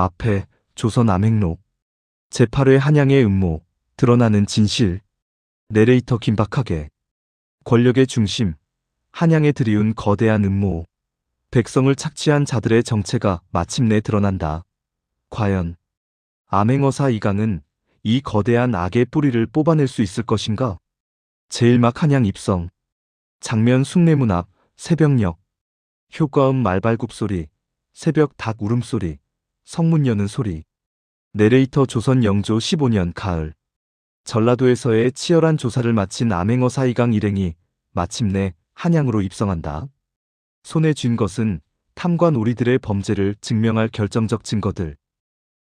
마패, 조선 암행록. 제8회 한양의 음모, 드러나는 진실. 내레이터 긴박하게. 권력의 중심, 한양에 들이운 거대한 음모. 백성을 착취한 자들의 정체가 마침내 드러난다. 과연 암행어사 이강은 이 거대한 악의 뿌리를 뽑아낼 수 있을 것인가? 제1막 한양 입성. 장면 숭례문 앞, 새벽녘. 효과음 말발굽 소리, 새벽 닭 울음소리, 성문 여는 소리. 내레이터 조선 영조 15년 가을. 전라도에서의 치열한 조사를 마친 암행어사 이강 일행이 마침내 한양으로 입성한다. 손에 쥔 것은 탐관 우리들의 범죄를 증명할 결정적 증거들.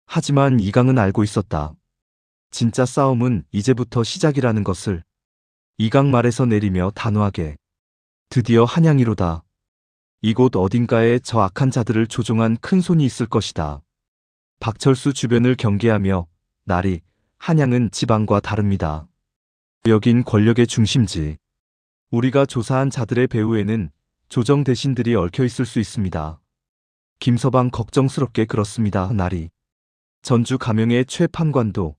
하지만 이강은 알고 있었다. 진짜 싸움은 이제부터 시작이라는 것을. 이강 말에서 내리며 단호하게. 드디어 한양이로다. 이곳 어딘가에 저 악한 자들을 조종한 큰 손이 있을 것이다. 박철수 주변을 경계하며 나리, 한양은 지방과 다릅니다. 여긴 권력의 중심지. 우리가 조사한 자들의 배후에는 조정 대신들이 얽혀 있을 수 있습니다. 김서방 걱정스럽게 그렇습니다. 나리. 전주 가명의 최 판관도,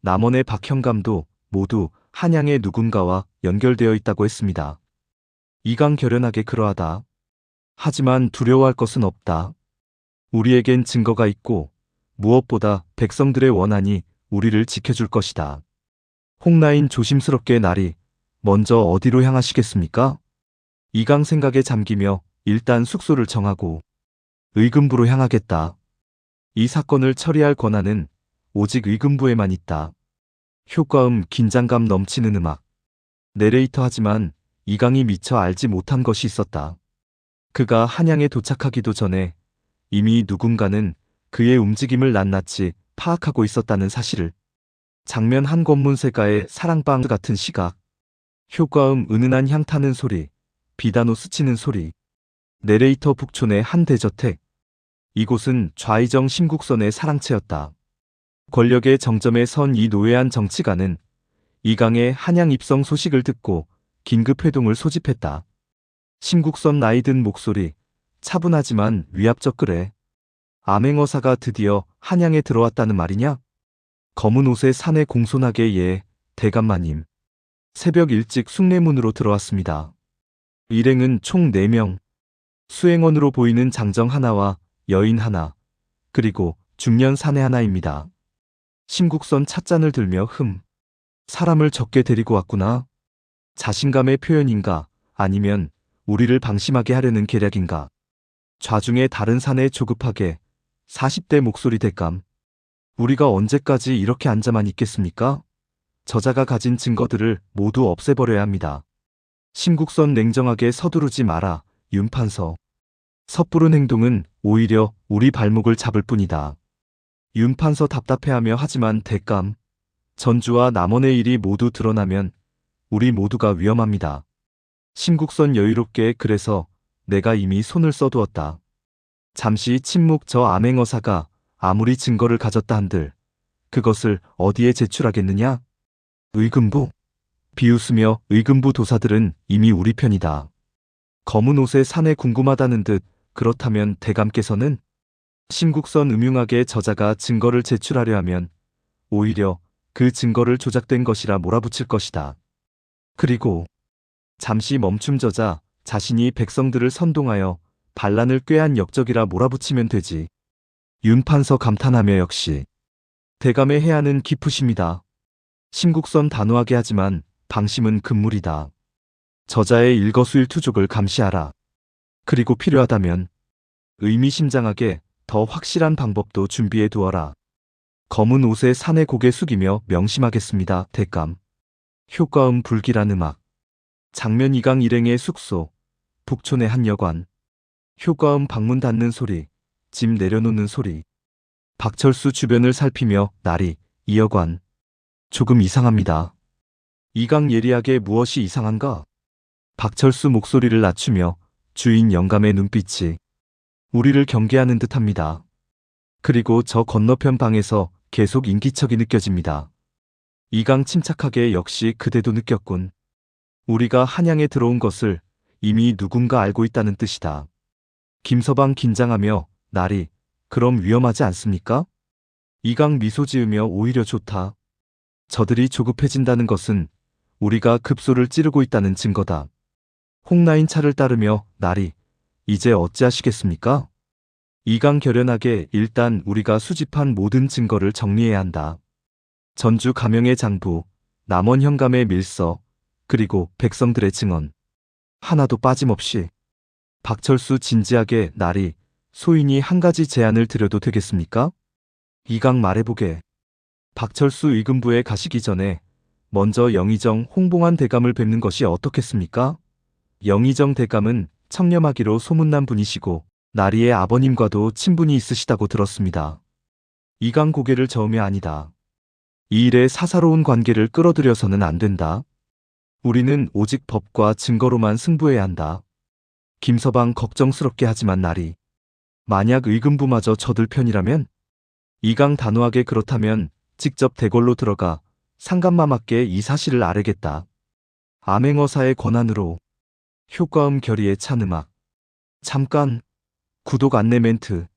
남원의 박형감도 모두 한양의 누군가와 연결되어 있다고 했습니다. 이강 결연하게 그러하다. 하지만 두려워할 것은 없다. 우리에겐 증거가 있고 무엇보다 백성들의 원한이 우리를 지켜줄 것이다. 홍라인 조심스럽게 나리, 먼저 어디로 향하시겠습니까? 이강 생각에 잠기며 일단 숙소를 정하고 의금부로 향하겠다. 이 사건을 처리할 권한은 오직 의금부에만 있다. 효과음 긴장감 넘치는 음악. 내레이터 하지만 이강이 미처 알지 못한 것이 있었다. 그가 한양에 도착하기도 전에 이미 누군가는 그의 움직임을 낱낱이 파악하고 있었다는 사실을. 장면 한 권문세가의 사랑방 같은 시각. 효과음 은은한 향 타는 소리, 비단오 스치는 소리. 내레이터 북촌의 한 대저택. 이곳은 좌이정 심국선의 사랑채였다. 권력의 정점에 선 이 노예한 정치가는 이강의 한양 입성 소식을 듣고 긴급 회동을 소집했다. 심국선 나이 든 목소리, 차분하지만 위압적 그래. 암행어사가 드디어 한양에 들어왔다는 말이냐? 검은 옷에 사내 공손하게 예, 대감마님. 새벽 일찍 숭례문으로 들어왔습니다. 일행은 총 4명. 수행원으로 보이는 장정 하나와 여인 하나, 그리고 중년 사내 하나입니다. 심국선 찻잔을 들며 사람을 적게 데리고 왔구나. 자신감의 표현인가, 아니면 우리를 방심하게 하려는 계략인가. 좌중의 다른 사내 조급하게 40대 목소리 대감. 우리가 언제까지 이렇게 앉아만 있겠습니까? 저자가 가진 증거들을 모두 없애버려야 합니다. 심국선 냉정하게 서두르지 마라, 윤판서. 섣부른 행동은 오히려 우리 발목을 잡을 뿐이다. 윤판서 답답해하며 하지만 대감, 전주와 남원의 일이 모두 드러나면 우리 모두가 위험합니다. 심국선 여유롭게 그래서 내가 이미 손을 써두었다. 잠시 침묵. 저 암행어사가 아무리 증거를 가졌다 한들 그것을 어디에 제출하겠느냐? 의금부. 비웃으며 의금부 도사들은 이미 우리 편이다. 검은 옷의 사내 궁금하다는 듯. 그렇다면 대감께서는? 심국선 음흉하게 저자가 증거를 제출하려 하면 오히려 그 증거를 조작된 것이라 몰아붙일 것이다. 그리고 잠시 멈춤. 저자 자신이 백성들을 선동하여 반란을 꾀한 역적이라 몰아붙이면 되지. 윤판서 감탄하며 역시 대감의 해안은 깊으십니다. 심국선 단호하게 하지만 방심은 금물이다. 저자의 일거수일투족을 감시하라. 그리고 필요하다면 의미심장하게 더 확실한 방법도 준비해 두어라. 검은 옷에 사내 고개 숙이며 명심하겠습니다. 대감. 효과음 불길한 음악. 장면 이강 일행의 숙소, 북촌의 한 여관. 효과음 방문 닫는 소리, 짐 내려놓는 소리. 박철수 주변을 살피며 나리, 이 여관. 조금 이상합니다. 이강 예리하게 무엇이 이상한가? 박철수 목소리를 낮추며 주인 영감의 눈빛이 우리를 경계하는 듯합니다. 그리고 저 건너편 방에서 계속 인기척이 느껴집니다. 이강 침착하게 역시 그대도 느꼈군. 우리가 한양에 들어온 것을 이미 누군가 알고 있다는 뜻이다. 김서방 긴장하며 나리, 그럼 위험하지 않습니까? 이강 미소 지으며 오히려 좋다. 저들이 조급해진다는 것은 우리가 급소를 찌르고 있다는 증거다. 홍라인 차를 따르며 나리, 이제 어찌하시겠습니까? 이강 결연하게 일단 우리가 수집한 모든 증거를 정리해야 한다. 전주 가명의 장부, 남원 현감의 밀서, 그리고 백성들의 증언. 하나도 빠짐없이. 박철수 진지하게 나리, 소인이 한 가지 제안을 드려도 되겠습니까? 이강 말해보게. 박철수 의금부에 가시기 전에 먼저 영의정 홍봉환 대감을 뵙는 것이 어떻겠습니까? 영의정 대감은 청렴하기로 소문난 분이시고 나리의 아버님과도 친분이 있으시다고 들었습니다. 이강 고개를 저으며 아니다. 이 일에 사사로운 관계를 끌어들여서는 안 된다. 우리는 오직 법과 증거로만 승부해야 한다. 김서방 걱정스럽게 하지만 나리. 만약 의금부마저 저들 편이라면? 이강 단호하게 그렇다면 직접 대궐로 들어가 상감마마께 이 사실을 아뢰겠다. 암행어사의 권한으로. 효과음 결의에 찬 음악. 잠깐. 구독 안내 멘트.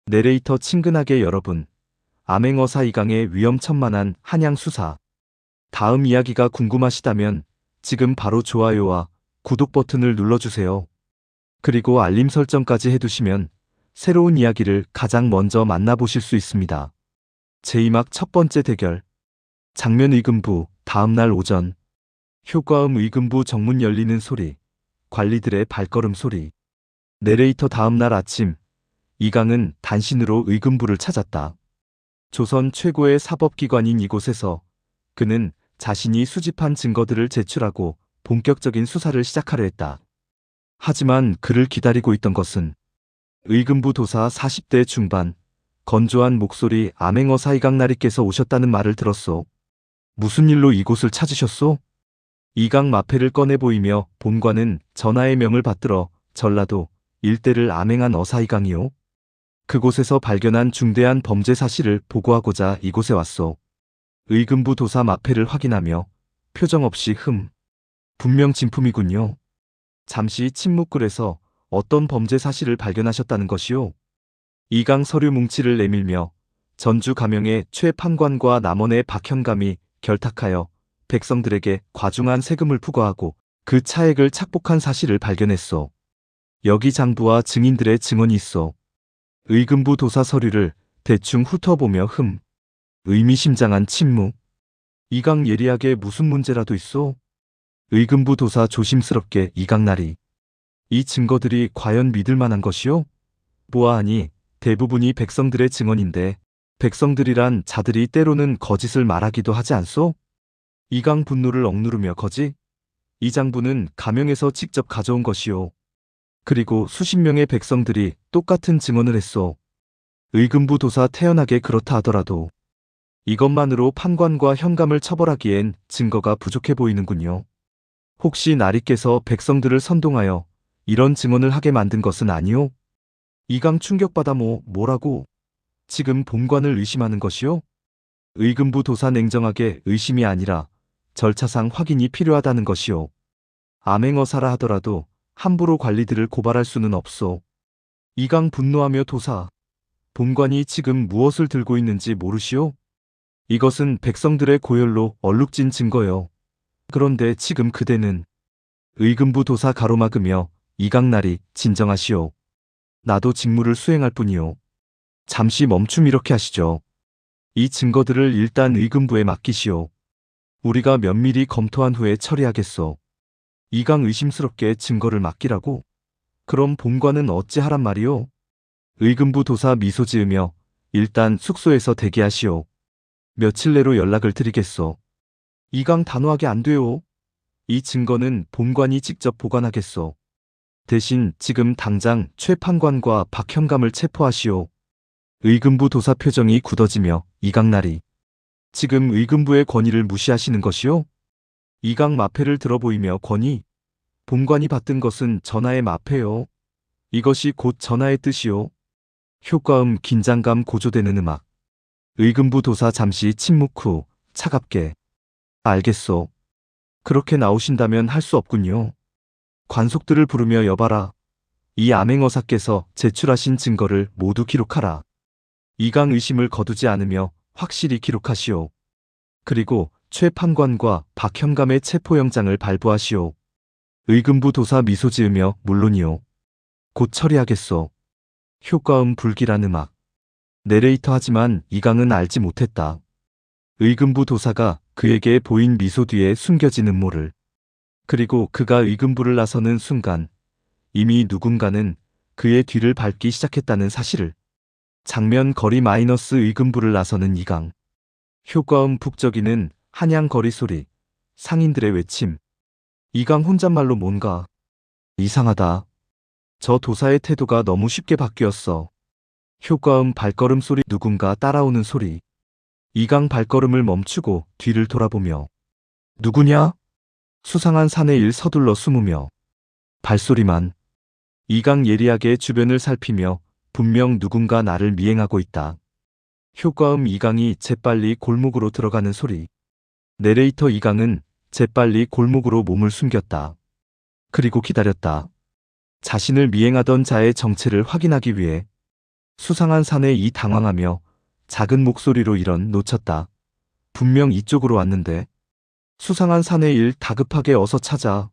내레이터 친근하게 여러분. 암행어사 이강의 위험천만한 한양 수사. 다음 이야기가 궁금하시다면 지금 바로 좋아요와 구독 버튼을 눌러주세요. 그리고 알림 설정까지 해두시면 새로운 이야기를 가장 먼저 만나보실 수 있습니다. 제2막 첫 번째 대결. 장면 의금부, 다음날 오전. 효과음 의금부 정문 열리는 소리. 관리들의 발걸음 소리. 내레이터 다음날 아침. 이강은 단신으로 의금부를 찾았다. 조선 최고의 사법기관인 이곳에서 그는 자신이 수집한 증거들을 제출하고 본격적인 수사를 시작하려 했다. 하지만 그를 기다리고 있던 것은 의금부 도사 40대 중반, 건조한 목소리 암행어사 이강나리께서 오셨다는 말을 들었소. 무슨 일로 이곳을 찾으셨소? 이강 마패를 꺼내 보이며 본관은 전하의 명을 받들어 전라도 일대를 암행한 어사 이강이요. 그곳에서 발견한 중대한 범죄 사실을 보고하고자 이곳에 왔소. 의금부 도사 마패를 확인하며 표정 없이 분명 진품이군요. 잠시 침묵을 해서 어떤 범죄 사실을 발견하셨다는 것이오? 이강 서류 뭉치를 내밀며 전주 가명의 최 판관과 남원의 박현감이 결탁하여 백성들에게 과중한 세금을 부과하고 그 차액을 착복한 사실을 발견했소. 여기 장부와 증인들의 증언이 있어. 의금부 도사 서류를 대충 훑어보며 의미심장한 침묵. 이강 예리하게 무슨 문제라도 있어? 의금부 도사 조심스럽게 이강나리. 이 증거들이 과연 믿을 만한 것이오? 보아하니 대부분이 백성들의 증언인데 백성들이란 자들이 때로는 거짓을 말하기도 하지 않소? 이강 분노를 억누르며 거짓? 이 장부는 가명에서 직접 가져온 것이오. 그리고 수십 명의 백성들이 똑같은 증언을 했소. 의금부 도사 태연하게 그렇다 하더라도 이것만으로 판관과 현감을 처벌하기엔 증거가 부족해 보이는군요. 혹시 나리께서 백성들을 선동하여 이런 증언을 하게 만든 것은 아니오? 이강 충격받아 뭐라고? 지금 본관을 의심하는 것이오? 의금부 도사 냉정하게 의심이 아니라 절차상 확인이 필요하다는 것이오. 암행어사라 하더라도 함부로 관리들을 고발할 수는 없소. 이강 분노하며 도사. 본관이 지금 무엇을 들고 있는지 모르시오? 이것은 백성들의 고열로 얼룩진 증거요. 그런데 지금 그대는 의금부 도사 가로막으며 이강나리 진정하시오. 나도 직무를 수행할 뿐이오. 잠시 멈춤 이렇게 하시죠. 이 증거들을 일단 의금부에 맡기시오. 우리가 면밀히 검토한 후에 처리하겠소. 이강 의심스럽게 증거를 맡기라고? 그럼 본관은 어찌하란 말이오? 의금부 도사 미소 지으며 일단 숙소에서 대기하시오. 며칠 내로 연락을 드리겠소. 이강 단호하게 안 돼요. 이 증거는 본관이 직접 보관하겠소. 대신 지금 당장 최 판관과 박현감을 체포하시오. 의금부 도사 표정이 굳어지며 이강나리. 지금 의금부의 권위를 무시하시는 것이오? 이강 마패를 들어보이며 권위? 본관이 받든 것은 전하의 마패요. 이것이 곧 전하의 뜻이요. 효과음 긴장감 고조되는 음악. 의금부 도사 잠시 침묵 후 차갑게. 알겠소. 그렇게 나오신다면 할 수 없군요. 관속들을 부르며 여봐라. 이 암행어사께서 제출하신 증거를 모두 기록하라. 이강 의심을 거두지 않으며 확실히 기록하시오. 그리고 최 판관과 박현감의 체포영장을 발부하시오. 의금부 도사 미소 지으며 물론이오. 곧 처리하겠소. 효과음 불길한 음악. 내레이터 하지만 이강은 알지 못했다. 의금부 도사가 그에게 보인 미소 뒤에 숨겨진 음모를. 그리고 그가 의금부를 나서는 순간 이미 누군가는 그의 뒤를 밟기 시작했다는 사실을. 장면 거리 마이너스 의금부를 나서는 이강. 효과음 북적이는 한양 거리 소리. 상인들의 외침. 이강 혼잣말로 뭔가 이상하다. 저 도사의 태도가 너무 쉽게 바뀌었어. 효과음 발걸음 소리 누군가 따라오는 소리. 이강 발걸음을 멈추고 뒤를 돌아보며 누구냐? 수상한 사내 일 서둘러 숨으며 발소리만. 이강 예리하게 주변을 살피며 분명 누군가 나를 미행하고 있다. 효과음 이강이 재빨리 골목으로 들어가는 소리. 내레이터 이강은 재빨리 골목으로 몸을 숨겼다. 그리고 기다렸다. 자신을 미행하던 자의 정체를 확인하기 위해. 수상한 사내 이 당황하며 작은 목소리로 이런 놓쳤다. 분명 이쪽으로 왔는데. 수상한 사내 일 다급하게 어서 찾아.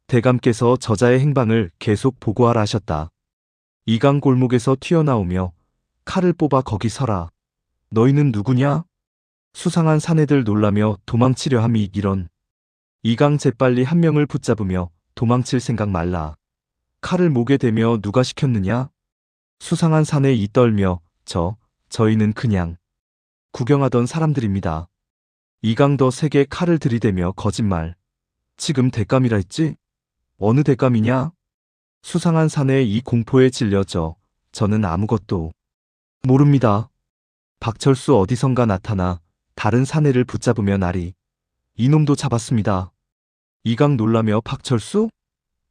대감께서 저자의 행방을 계속 보고하라 하셨다. 이강 골목에서 튀어나오며 칼을 뽑아 거기 서라. 너희는 누구냐? 수상한 사내들 놀라며 도망치려 함이 이런. 이강 재빨리 한 명을 붙잡으며 도망칠 생각 말라. 칼을 목에 대며 누가 시켰느냐? 수상한 사내 이 떨며 저희는 그냥 구경하던 사람들입니다. 이강 더 세게 칼을 들이대며 거짓말. 지금 대감이라 했지? 어느 대감이냐? 수상한 사내 이 공포에 질려 저는 아무것도 모릅니다. 박철수 어디선가 나타나 다른 사내를 붙잡으며 나리. 이놈도 잡았습니다. 이강 놀라며 박철수?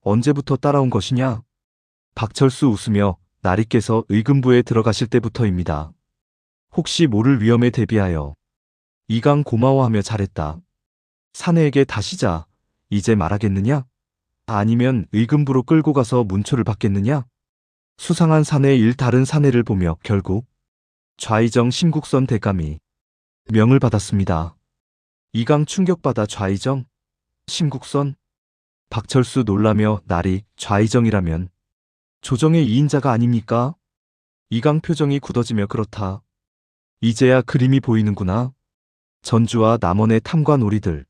언제부터 따라온 것이냐? 박철수 웃으며 나리께서 의금부에 들어가실 때부터입니다. 혹시 모를 위험에 대비하여. 이강 고마워하며 잘했다. 사내에게 다시자. 이제 말하겠느냐? 아니면 의금부로 끌고 가서 문초를 받겠느냐? 수상한 사내 일 다른 사내를 보며 결국 좌이정 신국선 대감이 명을 받았습니다. 이강 충격받아 좌이정? 신국선? 박철수 놀라며 나리 좌이정이라면 조정의 2인자가 아닙니까? 이강 표정이 굳어지며 그렇다. 이제야 그림이 보이는구나. 전주와 남원의 탐관 오리들.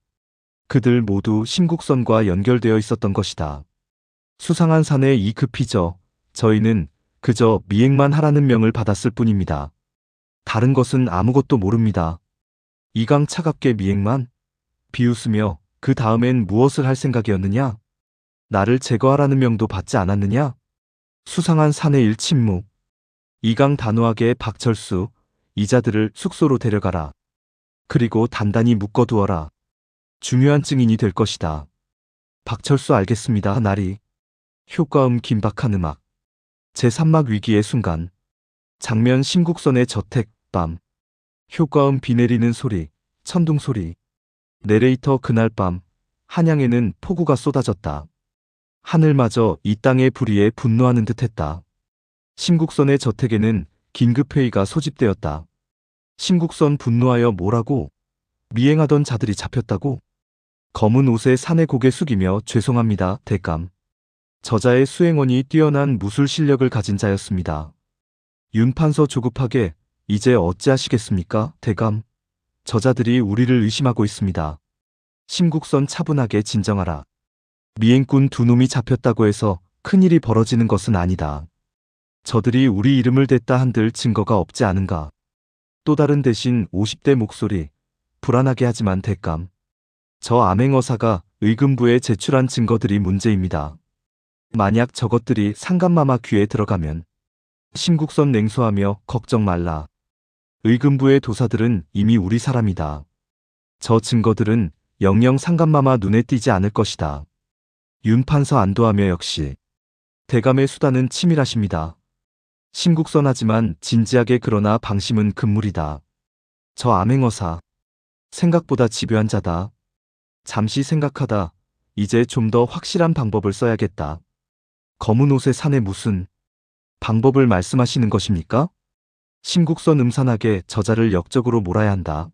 그들 모두 신국선과 연결되어 있었던 것이다. 수상한 사내 이 급히 저희는 그저 미행만 하라는 명을 받았을 뿐입니다. 다른 것은 아무것도 모릅니다. 이강 차갑게 미행만? 비웃으며 그 다음엔 무엇을 할 생각이었느냐? 나를 제거하라는 명도 받지 않았느냐? 수상한 사내 일 침묵. 이강 단호하게 박철수, 이자들을 숙소로 데려가라. 그리고 단단히 묶어두어라. 중요한 증인이 될 것이다. 박철수 알겠습니다. 나리. 효과음 긴박한 음악. 제3막 위기의 순간. 장면 신국선의 저택, 밤. 효과음 비 내리는 소리, 천둥 소리. 내레이터 그날 밤, 한양에는 폭우가 쏟아졌다. 하늘마저 이 땅의 불의에 분노하는 듯했다. 신국선의 저택에는 긴급회의가 소집되었다. 신국선 분노하여 뭐라고? 미행하던 자들이 잡혔다고? 검은 옷에 사내 고개 숙이며 죄송합니다, 대감. 저자의 수행원이 뛰어난 무술 실력을 가진 자였습니다. 윤 판서 조급하게 이제 어찌하시겠습니까, 대감? 저자들이 우리를 의심하고 있습니다. 신국선 차분하게 진정하라. 미행꾼 두 놈이 잡혔다고 해서 큰일이 벌어지는 것은 아니다. 저들이 우리 이름을 댔다 한들 증거가 없지 않은가. 또 다른 대신 50대 목소리. 불안하게 하지만 대감. 저 암행어사가 의금부에 제출한 증거들이 문제입니다. 만약 저것들이 상감마마 귀에 들어가면. 신국선 냉소하며 걱정 말라. 의금부의 도사들은 이미 우리 사람이다. 저 증거들은 영영 상감마마 눈에 띄지 않을 것이다. 윤 판서 안도하며 역시. 대감의 수단은 치밀하십니다. 신국선하지만 진지하게 그러나 방심은 금물이다. 저 암행어사. 생각보다 집요한 자다. 잠시 생각하다 이제 좀 더 확실한 방법을 써야겠다. 검은 옷의 산에 무슨 방법을 말씀하시는 것입니까? 심국선 음산하게 저자를 역적으로 몰아야 한다.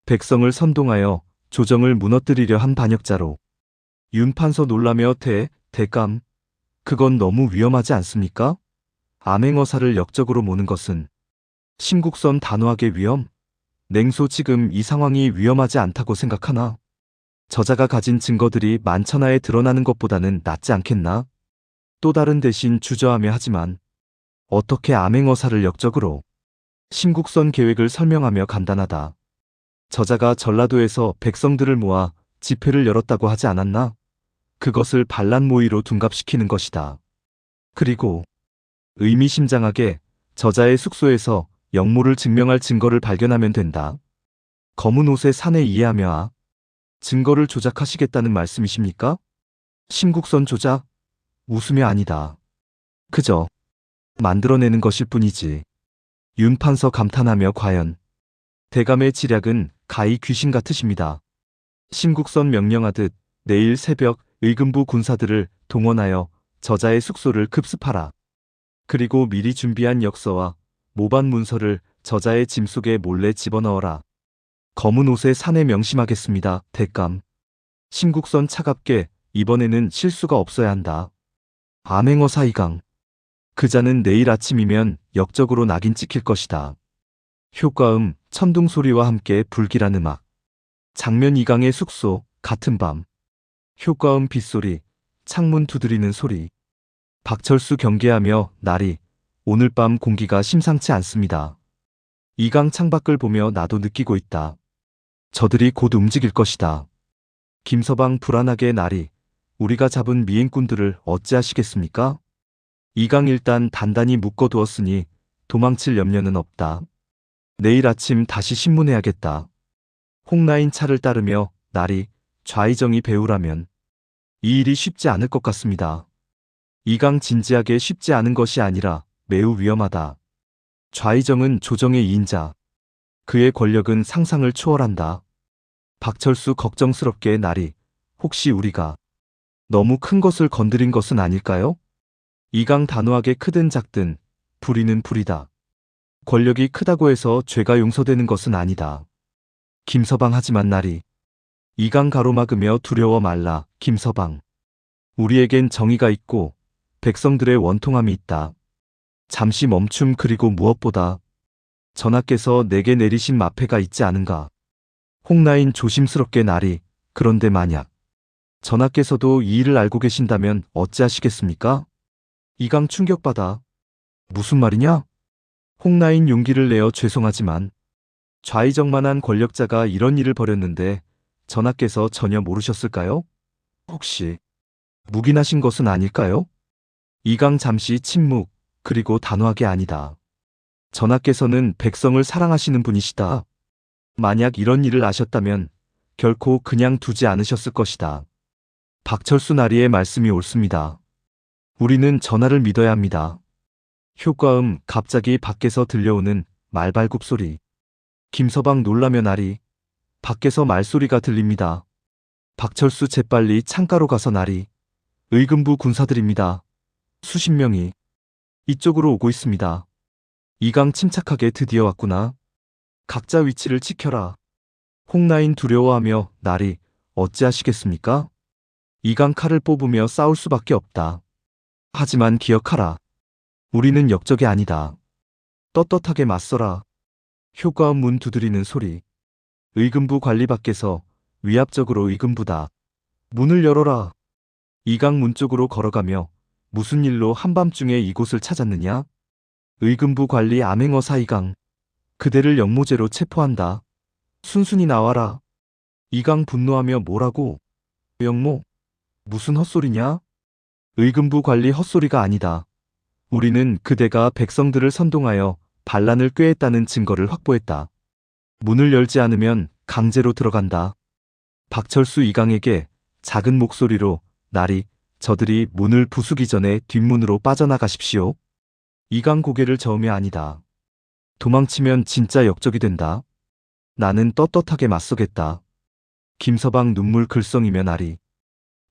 백성을 선동하여 조정을 무너뜨리려 한 반역자로. 윤판서 놀라며 대감, 그건 너무 위험하지 않습니까? 암행어사를 역적으로 모는 것은 심국선 단호하게 위험? 냉소 지금 이 상황이 위험하지 않다고 생각하나? 저자가 가진 증거들이 만천하에 드러나는 것보다는 낫지 않겠나? 또 다른 대신 주저하며 하지만 어떻게 암행어사를 역적으로? 심국선 계획을 설명하며 간단하다. 저자가 전라도에서 백성들을 모아 집회를 열었다고 하지 않았나? 그것을 반란 모의로 둔갑시키는 것이다. 그리고 의미심장하게 저자의 숙소에서 역모를 증명할 증거를 발견하면 된다. 검은 옷의 사내 이해하며 증거를 조작하시겠다는 말씀이십니까? 심국선 조작? 웃으며 아니다. 그저 만들어내는 것일 뿐이지. 윤판서 감탄하며 과연 대감의 지략은 가히 귀신 같으십니다. 심국선 명령하듯 내일 새벽 의금부 군사들을 동원하여 저자의 숙소를 급습하라. 그리고 미리 준비한 역서와 모반 문서를 저자의 짐 속에 몰래 집어넣어라. 검은 옷에 사내 명심하겠습니다. 대감. 심국선 차갑게 이번에는 실수가 없어야 한다. 암행어사 이강. 그자는 내일 아침이면 역적으로 낙인 찍힐 것이다. 효과음, 천둥 소리와 함께 불길한 음악. 장면 이강의 숙소, 같은 밤. 효과음 빗소리, 창문 두드리는 소리. 박철수 경계하며 날이, 오늘 밤 공기가 심상치 않습니다. 이강 창밖을 보며 나도 느끼고 있다. 저들이 곧 움직일 것이다. 김서방 불안하게 날이, 우리가 잡은 미행꾼들을 어찌하시겠습니까? 이강 일단 단단히 묶어두었으니 도망칠 염려는 없다. 내일 아침 다시 신문해야겠다. 홍라인 차를 따르며 날이, 좌의정이 배우라면 이 일이 쉽지 않을 것 같습니다. 이강 진지하게 쉽지 않은 것이 아니라 매우 위험하다. 좌의정은 조정의 2인자. 그의 권력은 상상을 초월한다. 박철수 걱정스럽게 날이, 혹시 우리가 너무 큰 것을 건드린 것은 아닐까요? 이강 단호하게 크든 작든 불의는 불이다. 권력이 크다고 해서 죄가 용서되는 것은 아니다. 김서방 하지만 날이, 이강 가로막으며 두려워 말라. 김서방. 우리에겐 정의가 있고 백성들의 원통함이 있다. 잠시 멈춤. 그리고 무엇보다 전하께서 내게 내리신 마패가 있지 않은가. 홍라인 조심스럽게 날이, 그런데 만약 전하께서도 이 일을 알고 계신다면 어찌하시겠습니까? 이강 충격받아. 무슨 말이냐? 홍라인 용기를 내어 죄송하지만 좌의정만한 권력자가 이런 일을 벌였는데 전하께서 전혀 모르셨을까요? 혹시 묵인하신 것은 아닐까요? 이강 잠시 침묵, 그리고 단호하게 아니다. 전하께서는 백성을 사랑하시는 분이시다. 만약 이런 일을 아셨다면 결코 그냥 두지 않으셨을 것이다. 박철수 나리의 말씀이 옳습니다. 우리는 전하를 믿어야 합니다. 효과음, 갑자기 밖에서 들려오는 말발굽 소리. 김서방 놀라며 나리, 밖에서 말소리가 들립니다. 박철수 재빨리 창가로 가서 나리, 의금부 군사들입니다. 수십 명이 이쪽으로 오고 있습니다. 이강 침착하게 드디어 왔구나. 각자 위치를 지켜라. 홍라인 두려워하며 나리, 어찌하시겠습니까? 이강 칼을 뽑으며 싸울 수밖에 없다. 하지만 기억하라. 우리는 역적이 아니다. 떳떳하게 맞서라. 효과음 문 두드리는 소리. 의금부 관리 밖에서 위압적으로 의금부다. 문을 열어라. 이강 문 쪽으로 걸어가며 무슨 일로 한밤중에 이곳을 찾았느냐? 의금부 관리 암행어사 이강. 그대를 역모죄로 체포한다. 순순히 나와라. 이강 분노하며 뭐라고? 역모? 무슨 헛소리냐? 의금부 관리 헛소리가 아니다. 우리는 그대가 백성들을 선동하여 반란을 꾀했다는 증거를 확보했다. 문을 열지 않으면 강제로 들어간다. 박철수 이강에게 작은 목소리로 나리, 저들이 문을 부수기 전에 뒷문으로 빠져나가십시오. 이강 고개를 저으며 아니다. 도망치면 진짜 역적이 된다. 나는 떳떳하게 맞서겠다. 김서방 눈물 글썽이며 나리.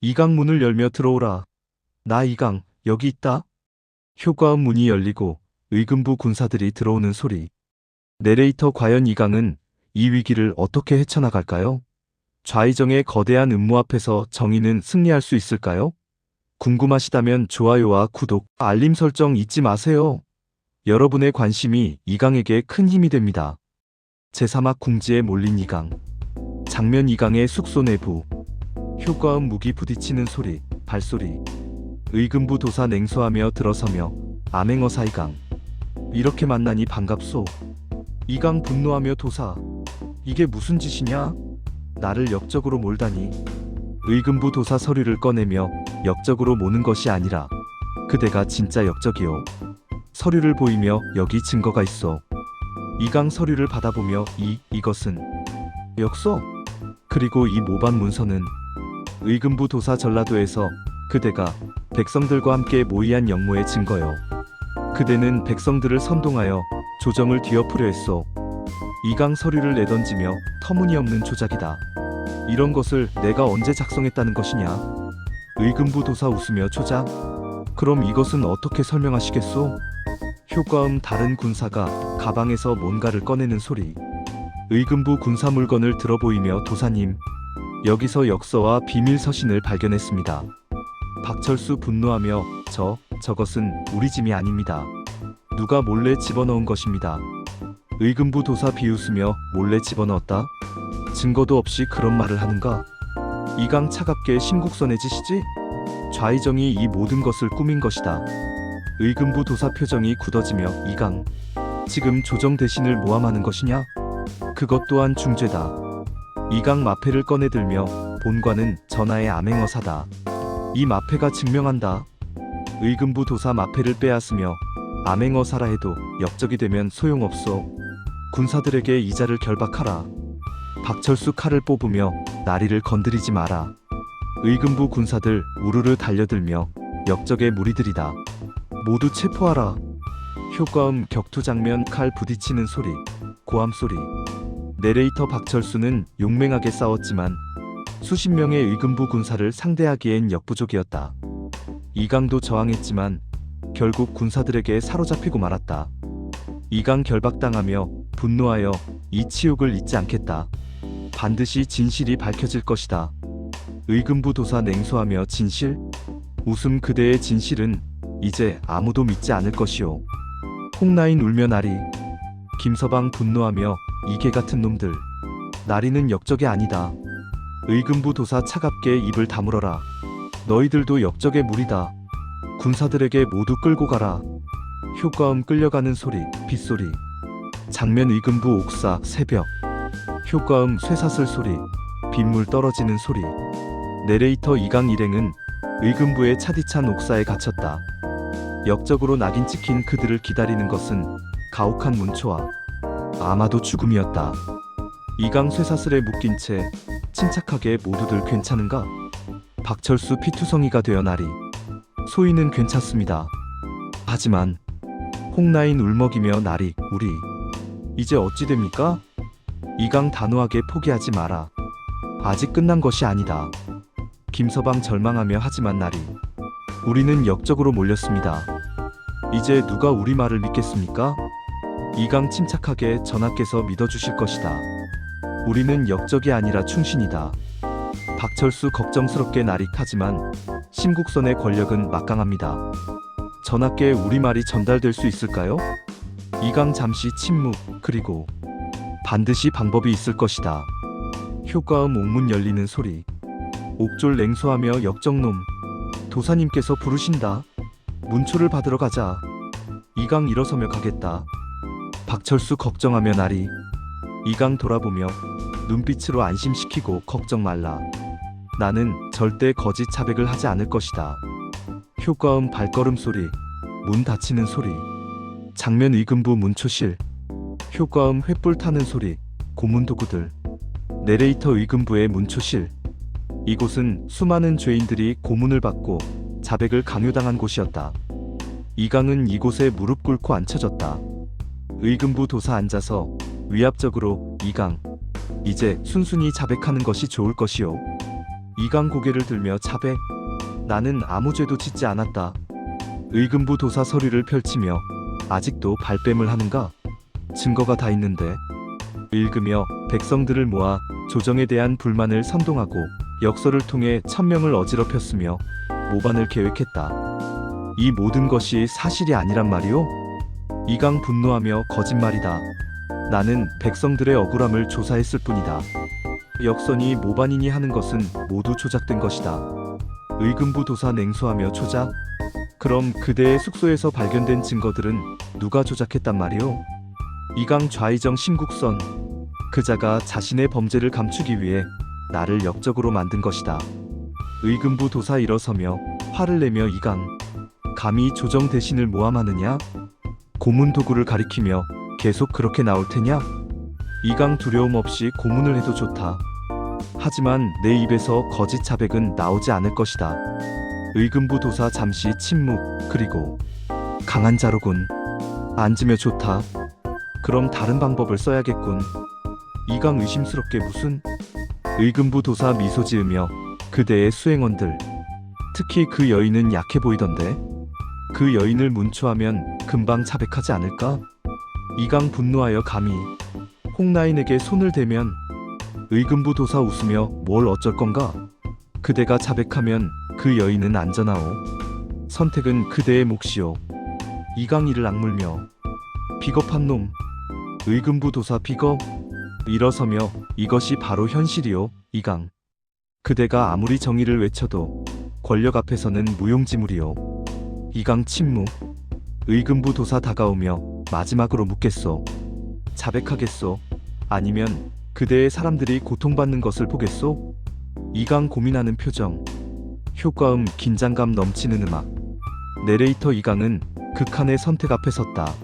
이강 문을 열며 들어오라. 나 이강, 여기 있다. 효과음 문이 열리고 의금부 군사들이 들어오는 소리. 내레이터 과연 이강은 이 위기를 어떻게 헤쳐나갈까요? 좌의정의 거대한 음모 앞에서 정의는 승리할 수 있을까요? 궁금하시다면 좋아요와 구독, 알림 설정 잊지 마세요. 여러분의 관심이 이강에게 큰 힘이 됩니다. 제3학 궁지에 몰린 이강. 장면 이강의 숙소 내부. 효과음 무기 부딪히는 소리, 발소리. 의금부 도사 냉소하며 들어서며 암행어사 이강. 이렇게 만나니 반갑소. 이강 분노하며 도사. 이게 무슨 짓이냐? 나를 역적으로 몰다니. 의금부 도사 서류를 꺼내며 역적으로 모는 것이 아니라 그대가 진짜 역적이오. 서류를 보이며 여기 증거가 있어. 이강 서류를 받아보며 이것은 역서? 그리고 이 모반 문서는 의금부 도사 전라도에서 그대가 백성들과 함께 모의한 역모의 증거요. 그대는 백성들을 선동하여 조정을 뒤엎으려 했소. 이강 서류를 내던지며 터무니없는 조작이다. 이런 것을 내가 언제 작성했다는 것이냐? 의금부 도사 웃으며 조작? 그럼 이것은 어떻게 설명하시겠소? 효과음 다른 군사가 가방에서 뭔가를 꺼내는 소리. 의금부 군사 물건을 들어보이며 도사님, 여기서 역서와 비밀 서신을 발견했습니다. 박철수 분노하며 저것은 우리 짐이 아닙니다. 누가 몰래 집어넣은 것입니다. 의금부 도사 비웃으며 몰래 집어넣었다? 증거도 없이 그런 말을 하는가? 이강 차갑게 심국선의 짓이지? 좌의정이 이 모든 것을 꾸민 것이다. 의금부 도사 표정이 굳어지며 이강, 지금 조정 대신을 모함하는 것이냐? 그것 또한 중죄다. 이강 마패를 꺼내들며 본관은 전하의 암행어사다. 이 마패가 증명한다. 의금부 도사 마패를 빼앗으며 암행어사라 해도 역적이 되면 소용없소. 군사들에게 이자를 결박하라. 박철수 칼을 뽑으며 나리를 건드리지 마라. 의금부 군사들 우르르 달려들며 역적의 무리들이다. 모두 체포하라. 효과음 격투 장면 칼 부딪히는 소리, 고함 소리. 내레이터 박철수는 용맹하게 싸웠지만 수십 명의 의금부 군사를 상대하기엔 역부족이었다. 이강도 저항했지만 결국 군사들에게 사로잡히고 말았다. 이강 결박당하며 분노하여 이 치욕을 잊지 않겠다. 반드시 진실이 밝혀질 것이다. 의금부 도사 냉소하며 진실? 웃음 그대의 진실은 이제 아무도 믿지 않을 것이오. 홍나인 울며 나리. 김서방 분노하며 이 개같은 놈들. 나리는 역적이 아니다. 의금부 도사 차갑게 입을 다물어라. 너희들도 역적의 무리다. 군사들에게 모두 끌고 가라. 효과음 끌려가는 소리, 빗소리. 장면 의금부 옥사, 새벽. 효과음 쇠사슬 소리, 빗물 떨어지는 소리. 내레이터 이강 일행은 의금부의 차디찬 옥사에 갇혔다. 역적으로 낙인 찍힌 그들을 기다리는 것은 가혹한 문초와 아마도 죽음이었다. 이강 쇠사슬에 묶인 채 침착하게 모두들 괜찮은가? 박철수 피투성이가 되어 나리. 소인은 괜찮습니다. 하지만 홍나인 울먹이며 나리, 우리 이제 어찌 됩니까? 이강 단호하게 포기하지 마라. 아직 끝난 것이 아니다. 김서방 절망하며 하지만 나리, 우리는 역적으로 몰렸습니다. 이제 누가 우리 말을 믿겠습니까? 이강 침착하게 전하께서 믿어주실 것이다. 우리는 역적이 아니라 충신이다. 박철수 걱정스럽게 나릭하지만 심국선의 권력은 막강합니다. 전하께 우리 말이 전달될 수 있을까요? 이강 잠시 침묵. 그리고 반드시 방법이 있을 것이다. 효과음 옥문 열리는 소리. 옥졸 냉소하며 역적놈. 도사님께서 부르신다. 문초를 받으러 가자. 이강 일어서며 가겠다. 박철수 걱정하며 나리. 이강 돌아보며 눈빛으로 안심시키고 걱정 말라. 나는 절대 거짓 자백을 하지 않을 것이다. 효과음 발걸음 소리, 문 닫히는 소리. 장면 의금부 문초실. 효과음 횃불 타는 소리, 고문 도구들. 내레이터 의금부의 문초실. 이곳은 수많은 죄인들이 고문을 받고 자백을 강요당한 곳이었다. 이강은 이곳에 무릎 꿇고 앉혀졌다. 의금부 도사 앉아서 위압적으로 이강, 이제 순순히 자백하는 것이 좋을 것이오. 이강 고개를 들며 자백. 나는 아무 죄도 짓지 않았다. 의금부 도사 서류를 펼치며 아직도 발뺌을 하는가? 증거가 다 있는데. 읽으며 백성들을 모아 조정에 대한 불만을 선동하고 역설을 통해 천명을 어지럽혔으며 모반을 계획했다. 이 모든 것이 사실이 아니란 말이오? 이강 분노하며 거짓말이다. 나는 백성들의 억울함을 조사했을 뿐이다. 역선이 모반이니 하는 것은 모두 조작된 것이다. 의금부 도사 냉소하며 조작? 그럼 그대의 숙소에서 발견된 증거들은 누가 조작했단 말이오? 이강 좌의정 심국선. 그자가 자신의 범죄를 감추기 위해 나를 역적으로 만든 것이다. 의금부 도사 일어서며 화를 내며 이강, 감히 조정 대신을 모함하느냐? 고문 도구를 가리키며 계속 그렇게 나올 테냐? 이강 두려움 없이 고문을 해도 좋다. 하지만 내 입에서 거짓 자백은 나오지 않을 것이다. 의금부 도사 잠시 침묵. 그리고 강한 자로군. 앉으며 좋다. 그럼 다른 방법을 써야겠군. 이강 의심스럽게 무슨? 의금부 도사 미소 지으며 그대의 수행원들, 특히 그 여인은 약해 보이던데. 그 여인을 문초하면 금방 자백하지 않을까? 이강 분노하여 감히 홍라인에게 손을 대면. 의금부 도사 웃으며 뭘 어쩔 건가? 그대가 자백하면 그 여인은 안전하오. 선택은 그대의 몫이오. 이강 이를 악물며 비겁한 놈. 의금부 도사 비겁? 일어서며 이것이 바로 현실이오. 이강, 그대가 아무리 정의를 외쳐도 권력 앞에서는 무용지물이오. 이강 침묵. 의금부 도사 다가오며 마지막으로 묻겠소. 자백하겠소? 아니면 그대의 사람들이 고통받는 것을 보겠소? 이강 고민하는 표정. 효과음 긴장감 넘치는 음악. 내레이터 이강은 극한의 선택 앞에 섰다.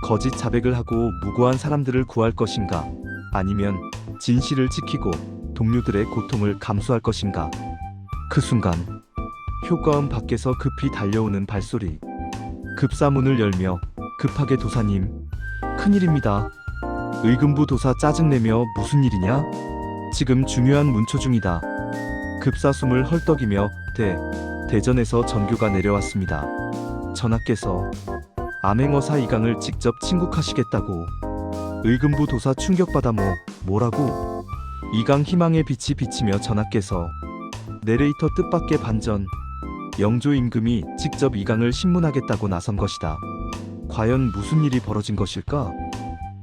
거짓 자백을 하고 무고한 사람들을 구할 것인가? 아니면 진실을 지키고 동료들의 고통을 감수할 것인가? 그 순간 효과음 밖에서 급히 달려오는 발소리. 급사문을 열며 급하게 도사님, 큰일입니다. 의금부 도사 짜증내며 무슨 일이냐? 지금 중요한 문초 중이다. 급사 숨을 헐떡이며 대전에서 전교가 내려왔습니다. 전하께서 암행어사 이강을 직접 친국하시겠다고. 의금부 도사 충격받아 뭐라고? 이강 희망의 빛이 비치며 전하께서. 내레이터 뜻밖의 반전. 영조 임금이 직접 이강을 신문하겠다고 나선 것이다. 과연 무슨 일이 벌어진 것일까?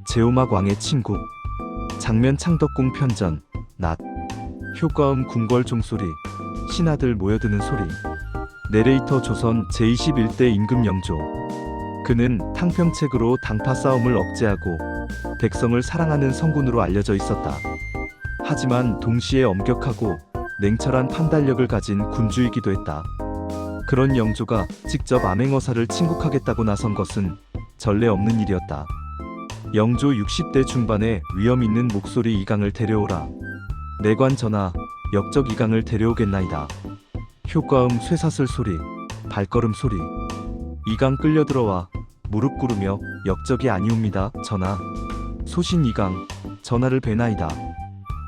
제오막 왕의 친구. 장면 창덕궁 편전. 낮. 효과음 궁궐 종소리. 신하들 모여드는 소리. 내레이터 조선 제21대 임금 영조. 그는 탕평책으로 당파 싸움을 억제하고 백성을 사랑하는 성군으로 알려져 있었다. 하지만 동시에 엄격하고 냉철한 판단력을 가진 군주이기도 했다. 그런 영조가 직접 암행어사를 친국하겠다고 나선 것은 전례 없는 일이었다. 영조 60대 중반에 위험 있는 목소리 이강을 데려오라. 내관 전하, 역적 이강을 데려오겠나이다. 효과음 쇠사슬 소리, 발걸음 소리. 이강 끌려들어와 무릎 꿇으며 역적이 아니옵니다, 전하. 소신 이강, 전하를 뵈나이다.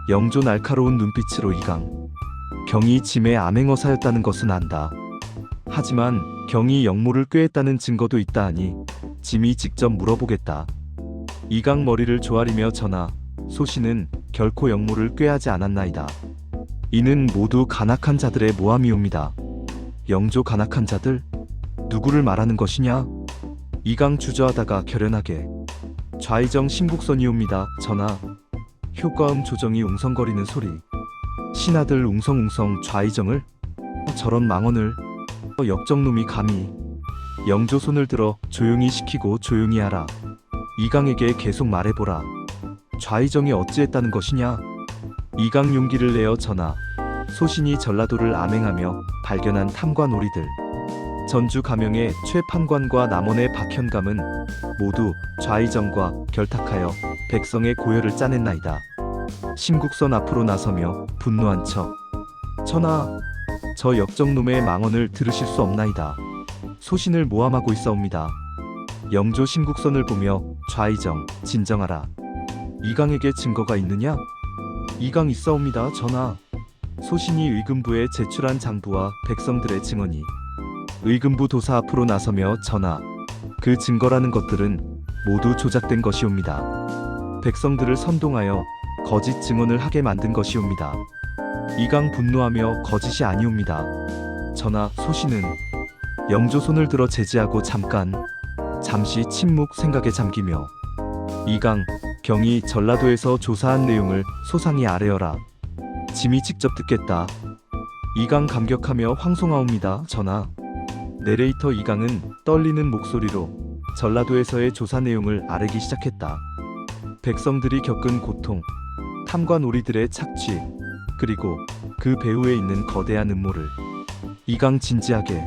영조 날카로운 눈빛으로 이강. 경이 짐의 암행어사였다는 것은 안다. 하지만 경이 영모를 꾀했다는 증거도 있다 하니 짐이 직접 물어보겠다. 이강 머리를 조아리며 전하, 소신은 결코 영모를 꾀하지 않았나이다. 이는 모두 간악한 자들의 모함이옵니다. 영조 간악한 자들? 누구를 말하는 것이냐? 이강 주저하다가 결연하게. 좌의정 심국선이옵니다, 전하. 효과음 조정이 웅성거리는 소리. 신하들 웅성웅성 좌의정을? 저런 망언을. 역적놈이 감히. 영조 손을 들어 조용히 시키고 조용히 하라. 이강에게 계속 말해보라. 좌의정이 어찌했다는 것이냐? 이강 용기를 내어 전하. 소신이 전라도를 암행하며 발견한 탐관오리들. 전주 가명의 최판관과 남원의 박현감은 모두 좌의정과 결탁하여 백성의 고열을 짜냈나이다. 심국선 앞으로 나서며 분노한 척. 전하, 저 역적놈의 망언을 들으실 수 없나이다. 소신을 모함하고 있사옵니다. 영조 심국선을 보며 좌의정, 진정하라. 이강에게 증거가 있느냐? 이강 있사옵니다, 전하. 소신이 의금부에 제출한 장부와 백성들의 증언이. 의금부 도사 앞으로 나서며 전하, 그 증거라는 것들은 모두 조작된 것이옵니다. 백성들을 선동하여 거짓 증언을 하게 만든 것이옵니다. 이강 분노하며 거짓이 아니옵니다. 전하, 소신은 영조 손을 들어 제지하고 잠시 침묵 생각에 잠기며 이강, 경이 전라도에서 조사한 내용을 소상히 아뢰어라. 짐이 직접 듣겠다. 이강 감격하며 황송하옵니다. 전하. 내레이터 이강은 떨리는 목소리로 전라도에서의 조사 내용을 아뢰기 시작했다. 백성들이 겪은 고통, 탐관오리들의 착취, 그리고 그 배후에 있는 거대한 음모를 이강 진지하게.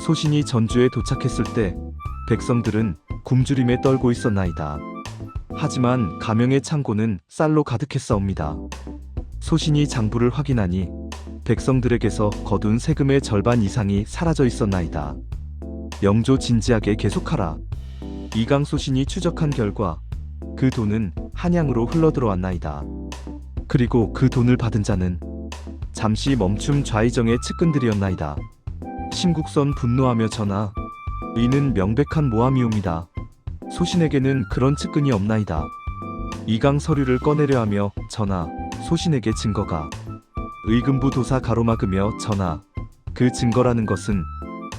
소신이 전주에 도착했을 때 백성들은 굶주림에 떨고 있었나이다. 하지만 가명의 창고는 쌀로 가득했사옵니다. 소신이 장부를 확인하니 백성들에게서 거둔 세금의 절반 이상이 사라져 있었나이다. 영조 진지하게 계속하라. 이강 소신이 추적한 결과 그 돈은 한양으로 흘러들어왔나이다. 그리고 그 돈을 받은 자는 잠시 멈춤 좌의정의 측근들이었나이다. 신국선 분노하며 전하, 이는 명백한 모함이옵니다. 소신에게는 그런 측근이 없나이다. 이강 서류를 꺼내려 하며 전하, 소신에게 증거가. 의금부 도사 가로막으며 전하, 그 증거라는 것은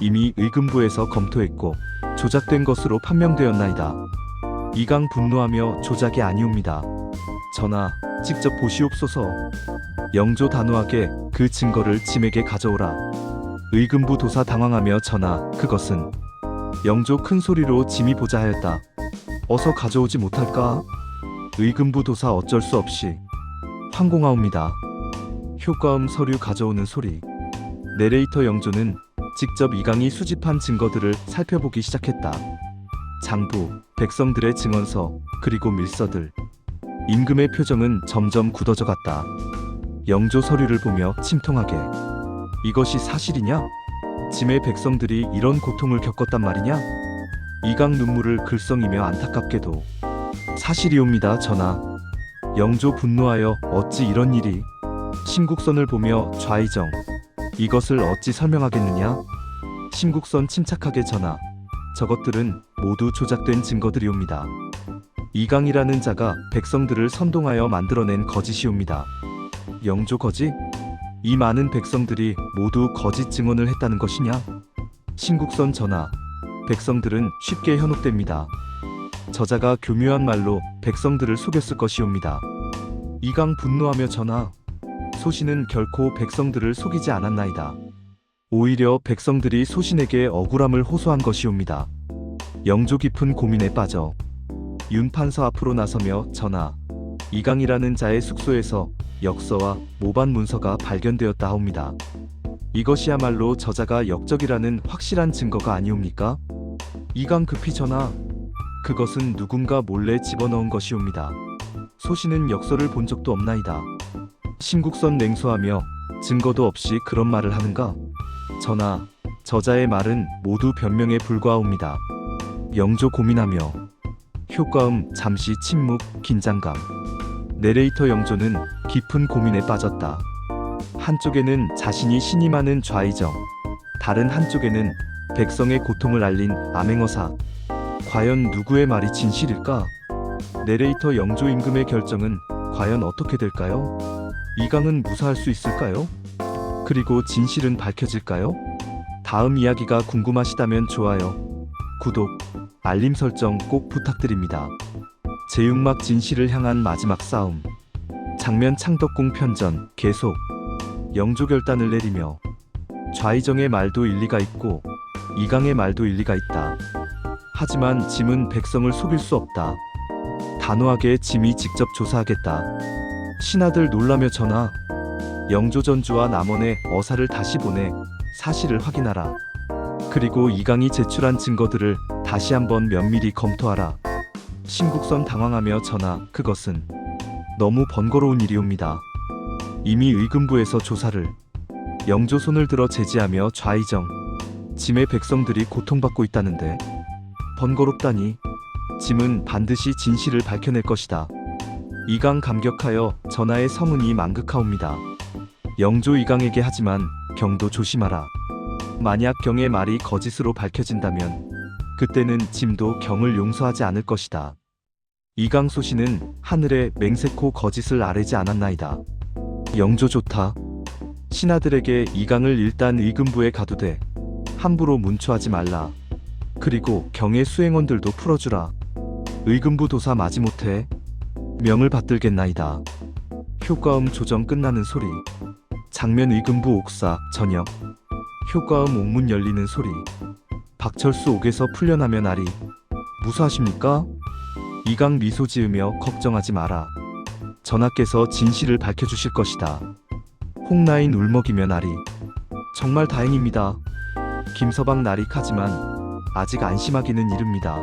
이미 의금부에서 검토했고 조작된 것으로 판명되었나이다. 이강 분노하며 조작이 아니옵니다. 전하, 직접 보시옵소서. 영조 단호하게 그 증거를 짐에게 가져오라. 의금부 도사 당황하며 전하, 그것은. 영조 큰 소리로 짐이 보자 하였다. 어서 가져오지 못할까? 의금부 도사 어쩔 수 없이 황공하옵니다. 효과음 서류 가져오는 소리. 내레이터 영조는 직접 이강이 수집한 증거들을 살펴보기 시작했다. 장부, 백성들의 증언서, 그리고 밀서들. 임금의 표정은 점점 굳어져 갔다. 영조 서류를 보며 침통하게. 이것이 사실이냐? 짐의 백성들이 이런 고통을 겪었단 말이냐? 이강 눈물을 글썽이며 안타깝게도. 사실이옵니다, 전하. 영조 분노하여 어찌 이런 일이. 신국선을 보며 좌의정. 이것을 어찌 설명하겠느냐? 신국선 침착하게 전하. 저것들은 모두 조작된 증거들이옵니다. 이강이라는 자가 백성들을 선동하여 만들어낸 거짓이옵니다. 영조 거짓? 이 많은 백성들이 모두 거짓 증언을 했다는 것이냐? 신국선 전하, 백성들은 쉽게 현혹됩니다. 저자가 교묘한 말로 백성들을 속였을 것이옵니다. 이강 분노하며 전하, 소신은 결코 백성들을 속이지 않았나이다. 오히려 백성들이 소신에게 억울함을 호소한 것이옵니다. 영조 깊은 고민에 빠져 윤 판서 앞으로 나서며 전하, 이강이라는 자의 숙소에서 역서와 모반 문서가 발견되었다 하옵니다. 이것이야말로 저자가 역적이라는 확실한 증거가 아니옵니까? 이강 급히 전하, 그것은 누군가 몰래 집어넣은 것이옵니다. 소신은 역서를 본 적도 없나이다. 신국선 냉소하며 증거도 없이 그런 말을 하는가? 전하, 저자의 말은 모두 변명에 불과하옵니다. 영조 고민하며. 효과음 잠시 침묵, 긴장감. 내레이터 영조는 깊은 고민에 빠졌다. 한쪽에는 자신이 신임하는 좌의정, 다른 한쪽에는 백성의 고통을 알린 암행어사. 과연 누구의 말이 진실일까? 내레이터 영조 임금의 결정은 과연 어떻게 될까요? 이강은 무사할 수 있을까요? 그리고 진실은 밝혀질까요? 다음 이야기가 궁금하시다면 좋아요, 구독, 알림 설정 꼭 부탁드립니다. 제육막 진실을 향한 마지막 싸움. 장면 창덕궁 편전 계속. 영조 결단을 내리며 좌의정의 말도 일리가 있고 이강의 말도 일리가 있다. 하지만 짐은 백성을 속일 수 없다. 단호하게 짐이 직접 조사하겠다. 신하들 놀라며 전하, 영조 전주와 남원에 어사를 다시 보내 사실을 확인하라. 그리고 이강이 제출한 증거들을 다시 한번 면밀히 검토하라. 신국선 당황하며 전하, 그것은 너무 번거로운 일이옵니다. 이미 의금부에서 조사를. 영조 손을 들어 제지하며 좌의정, 짐의 백성들이 고통받고 있다는데 번거롭다니. 짐은 반드시 진실을 밝혀낼 것이다. 이강 감격하여 전하의 성은이 망극하옵니다. 영조 이강에게 하지만 경도 조심하라. 만약 경의 말이 거짓으로 밝혀진다면 그때는 짐도 경을 용서하지 않을 것이다. 이강 소신은 하늘에 맹세코 거짓을 아뢰지 않았나이다. 영조 좋다. 신하들에게 이강을 일단 의금부에 가두되 함부로 문초하지 말라. 그리고 경의 수행원들도 풀어주라. 의금부 도사 마지못해 명을 받들겠나이다. 효과음 조정 끝나는 소리. 장면 의금부 옥사 저녁. 효과음 옥문 열리는 소리. 박철수 옥에서 풀려나면 아리. 무사하십니까? 이강 미소 지으며 걱정하지 마라. 전하께서 진실을 밝혀주실 것이다. 홍나인 울먹이면 아리. 정말 다행입니다. 김서방 나릭하지만 아직 안심하기는 이릅니다.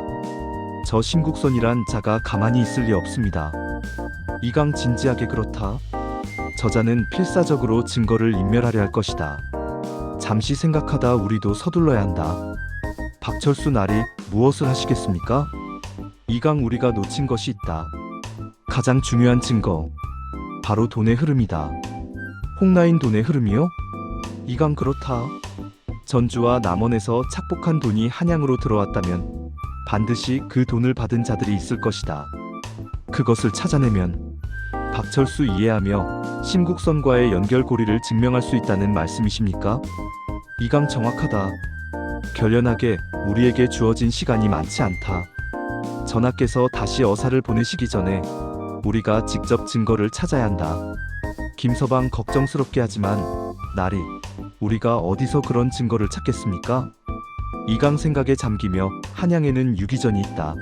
저 심국선이란 자가 가만히 있을 리 없습니다. 이강 진지하게 그렇다. 저자는 필사적으로 증거를 인멸하려 할 것이다. 잠시 생각하다 우리도 서둘러야 한다. 박철수 나리 무엇을 하시겠습니까? 이강 우리가 놓친 것이 있다. 가장 중요한 증거. 바로 돈의 흐름이다. 홍나인 돈의 흐름이요? 이강 그렇다. 전주와 남원에서 착복한 돈이 한양으로 들어왔다면 반드시 그 돈을 받은 자들이 있을 것이다. 그것을 찾아내면 박철수 이해하며 심국선과의 연결고리를 증명할 수 있다는 말씀이십니까? 이강 정확하다. 결연하게 우리에게 주어진 시간이 많지 않다. 전하께서 다시 어사를 보내시기 전에 우리가 직접 증거를 찾아야 한다. 김서방 걱정스럽게 하지만 나리, 우리가 어디서 그런 증거를 찾겠습니까? 이강 생각에 잠기며 한양에는 유기전이 있다.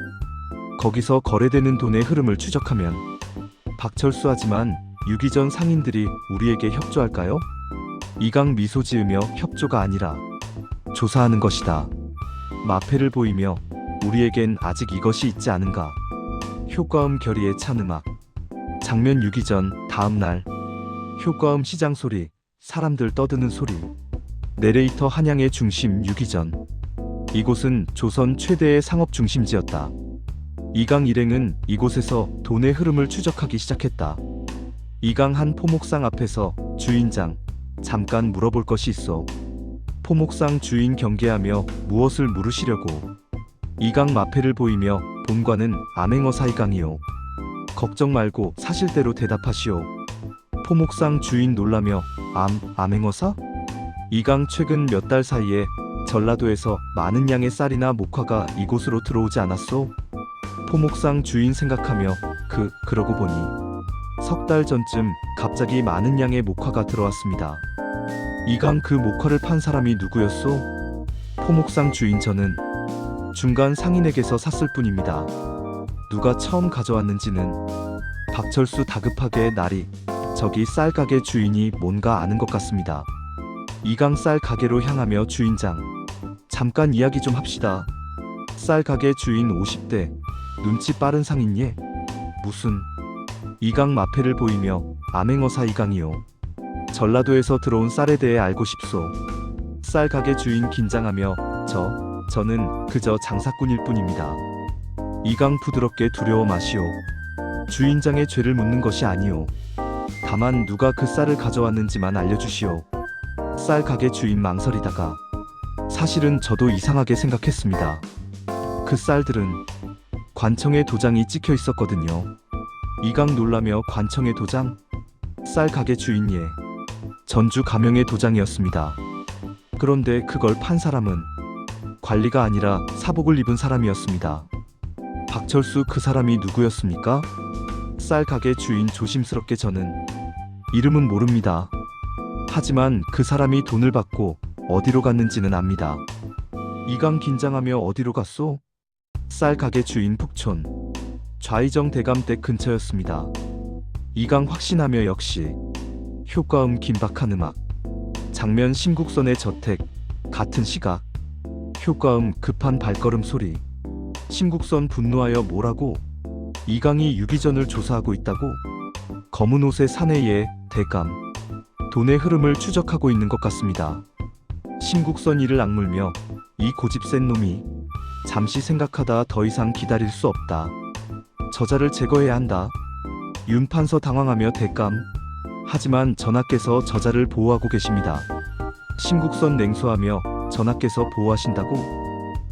거기서 거래되는 돈의 흐름을 추적하면 박철수 하지만 유기전 상인들이 우리에게 협조할까요? 이강 미소 지으며 협조가 아니라 조사하는 것이다. 마패를 보이며 우리에겐 아직 이것이 있지 않은가. 효과음 결의의 찬음악. 장면 유기전 다음날. 효과음 시장 소리. 사람들 떠드는 소리. 내레이터 한양의 중심 유기전. 이곳은 조선 최대의 상업 중심지였다. 이강 일행은 이곳에서 돈의 흐름을 추적하기 시작했다. 이강 한 포목상 앞에서 주인장, 잠깐 물어볼 것이 있어. 포목상 주인 경계하며 무엇을 물으시려고. 이강 마패를 보이며 본관은 암행어사 이강이요. 걱정 말고 사실대로 대답하시오. 포목상 주인 놀라며 암행어사? 이강 최근 몇 달 사이에 전라도에서 많은 양의 쌀이나 목화가 이곳으로 들어오지 않았소? 포목상 주인 생각하며 그러고 보니 석 달 전쯤 갑자기 많은 양의 목화가 들어왔습니다. 이강 그 목화를 판 사람이 누구였소? 포목상 주인 저는 중간 상인에게서 샀을 뿐입니다. 누가 처음 가져왔는지는. 박철수 다급하게 나리, 저기 쌀 가게 주인이 뭔가 아는 것 같습니다. 이강 쌀 가게로 향하며 주인장, 잠깐 이야기 좀 합시다. 쌀 가게 주인 50대, 눈치 빠른 상인예? 무슨? 이강 마패를 보이며 암행어사 이강이요. 전라도에서 들어온 쌀에 대해 알고 싶소. 쌀 가게 주인 긴장하며 저는 그저 장사꾼일 뿐입니다. 이강 부드럽게 두려워 마시오. 주인장의 죄를 묻는 것이 아니오. 다만 누가 그 쌀을 가져왔는지만 알려주시오. 쌀 가게 주인 망설이다가 사실은 저도 이상하게 생각했습니다. 그 쌀들은 관청에 도장이 찍혀 있었거든요. 이강 놀라며 관청의 도장? 쌀 가게 주인 예. 전주 가명의 도장이었습니다. 그런데 그걸 판 사람은 관리가 아니라 사복을 입은 사람이었습니다. 박철수 그 사람이 누구였습니까? 쌀 가게 주인 조심스럽게 저는 이름은 모릅니다. 하지만 그 사람이 돈을 받고 어디로 갔는지는 압니다. 이강 긴장하며 어디로 갔소? 쌀 가게 주인 북촌. 좌이정 대감댁 근처였습니다. 이강 확신하며 역시. 효과음 긴박한 음악. 장면 심국선의 저택. 같은 시각. 효과음 급한 발걸음 소리. 심국선 분노하여 뭐라고? 이강이 유기전을 조사하고 있다고? 검은 옷의 사내의 대감. 돈의 흐름을 추적하고 있는 것 같습니다. 심국선 이를 악물며 이 고집 센 놈이. 잠시 생각하다 더 이상 기다릴 수 없다. 저자를 제거해야 한다. 윤판서 당황하며 대감. 하지만 전하께서 저자를 보호하고 계십니다. 심국선 냉소하며 전하께서 보호하신다고?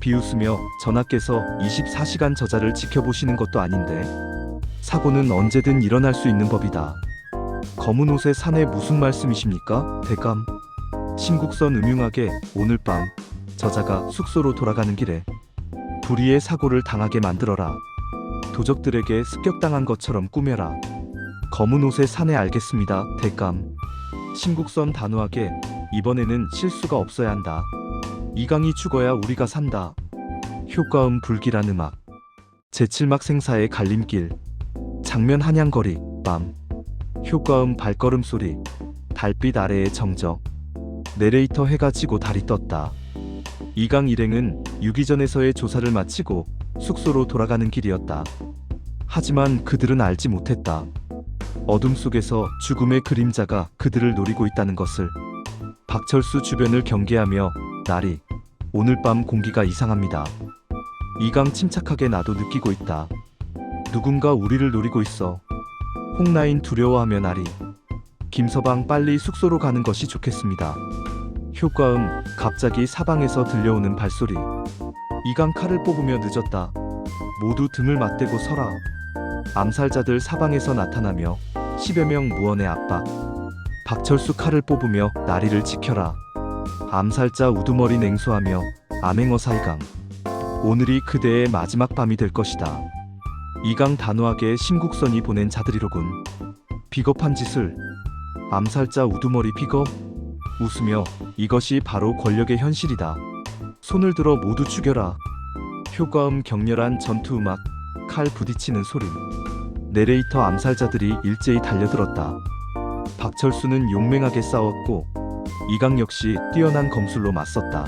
비웃으며 전하께서 24시간 저자를 지켜보시는 것도 아닌데 사고는 언제든 일어날 수 있는 법이다. 검은 옷의 사내 무슨 말씀이십니까, 대감? 심국선 음흉하게 오늘 밤 저자가 숙소로 돌아가는 길에 불의의 사고를 당하게 만들어라. 도적들에게 습격당한 것처럼 꾸며라. 검은 옷의 사내 알겠습니다, 대감. 심국선 단호하게 이번에는 실수가 없어야 한다. 이강이 죽어야 우리가 산다. 효과음 불길한 음악. 제7막 생사의 갈림길. 장면 한양거리 밤. 효과음 발걸음 소리. 달빛 아래의 정적. 내레이터 해가 지고 달이 떴다. 이강 일행은 유기전에서의 조사를 마치고 숙소로 돌아가는 길이었다. 하지만 그들은 알지 못했다. 어둠 속에서 죽음의 그림자가 그들을 노리고 있다는 것을. 박철수 주변을 경계하며 나리, 오늘 밤 공기가 이상합니다. 이강 침착하게 나도 느끼고 있다. 누군가 우리를 노리고 있어. 홍라인 두려워하며 나리. 김서방 빨리 숙소로 가는 것이 좋겠습니다. 효과음 갑자기 사방에서 들려오는 발소리. 이강 칼을 뽑으며 늦었다. 모두 등을 맞대고 서라. 암살자들 사방에서 나타나며 10여 명 무언의 압박. 박철수 칼을 뽑으며 나리를 지켜라. 암살자 우두머리 냉소하며 암행어사 이강. 오늘이 그대의 마지막 밤이 될 것이다. 이강 단호하게 심국선이 보낸 자들이로군. 비겁한 짓을. 암살자 우두머리 비겁? 웃으며 이것이 바로 권력의 현실이다. 손을 들어 모두 죽여라. 효과음 격렬한 전투음악. 칼 부딪히는 소리. 내레이터 암살자들이 일제히 달려들었다. 박철수는 용맹하게 싸웠고 이강 역시 뛰어난 검술로 맞섰다.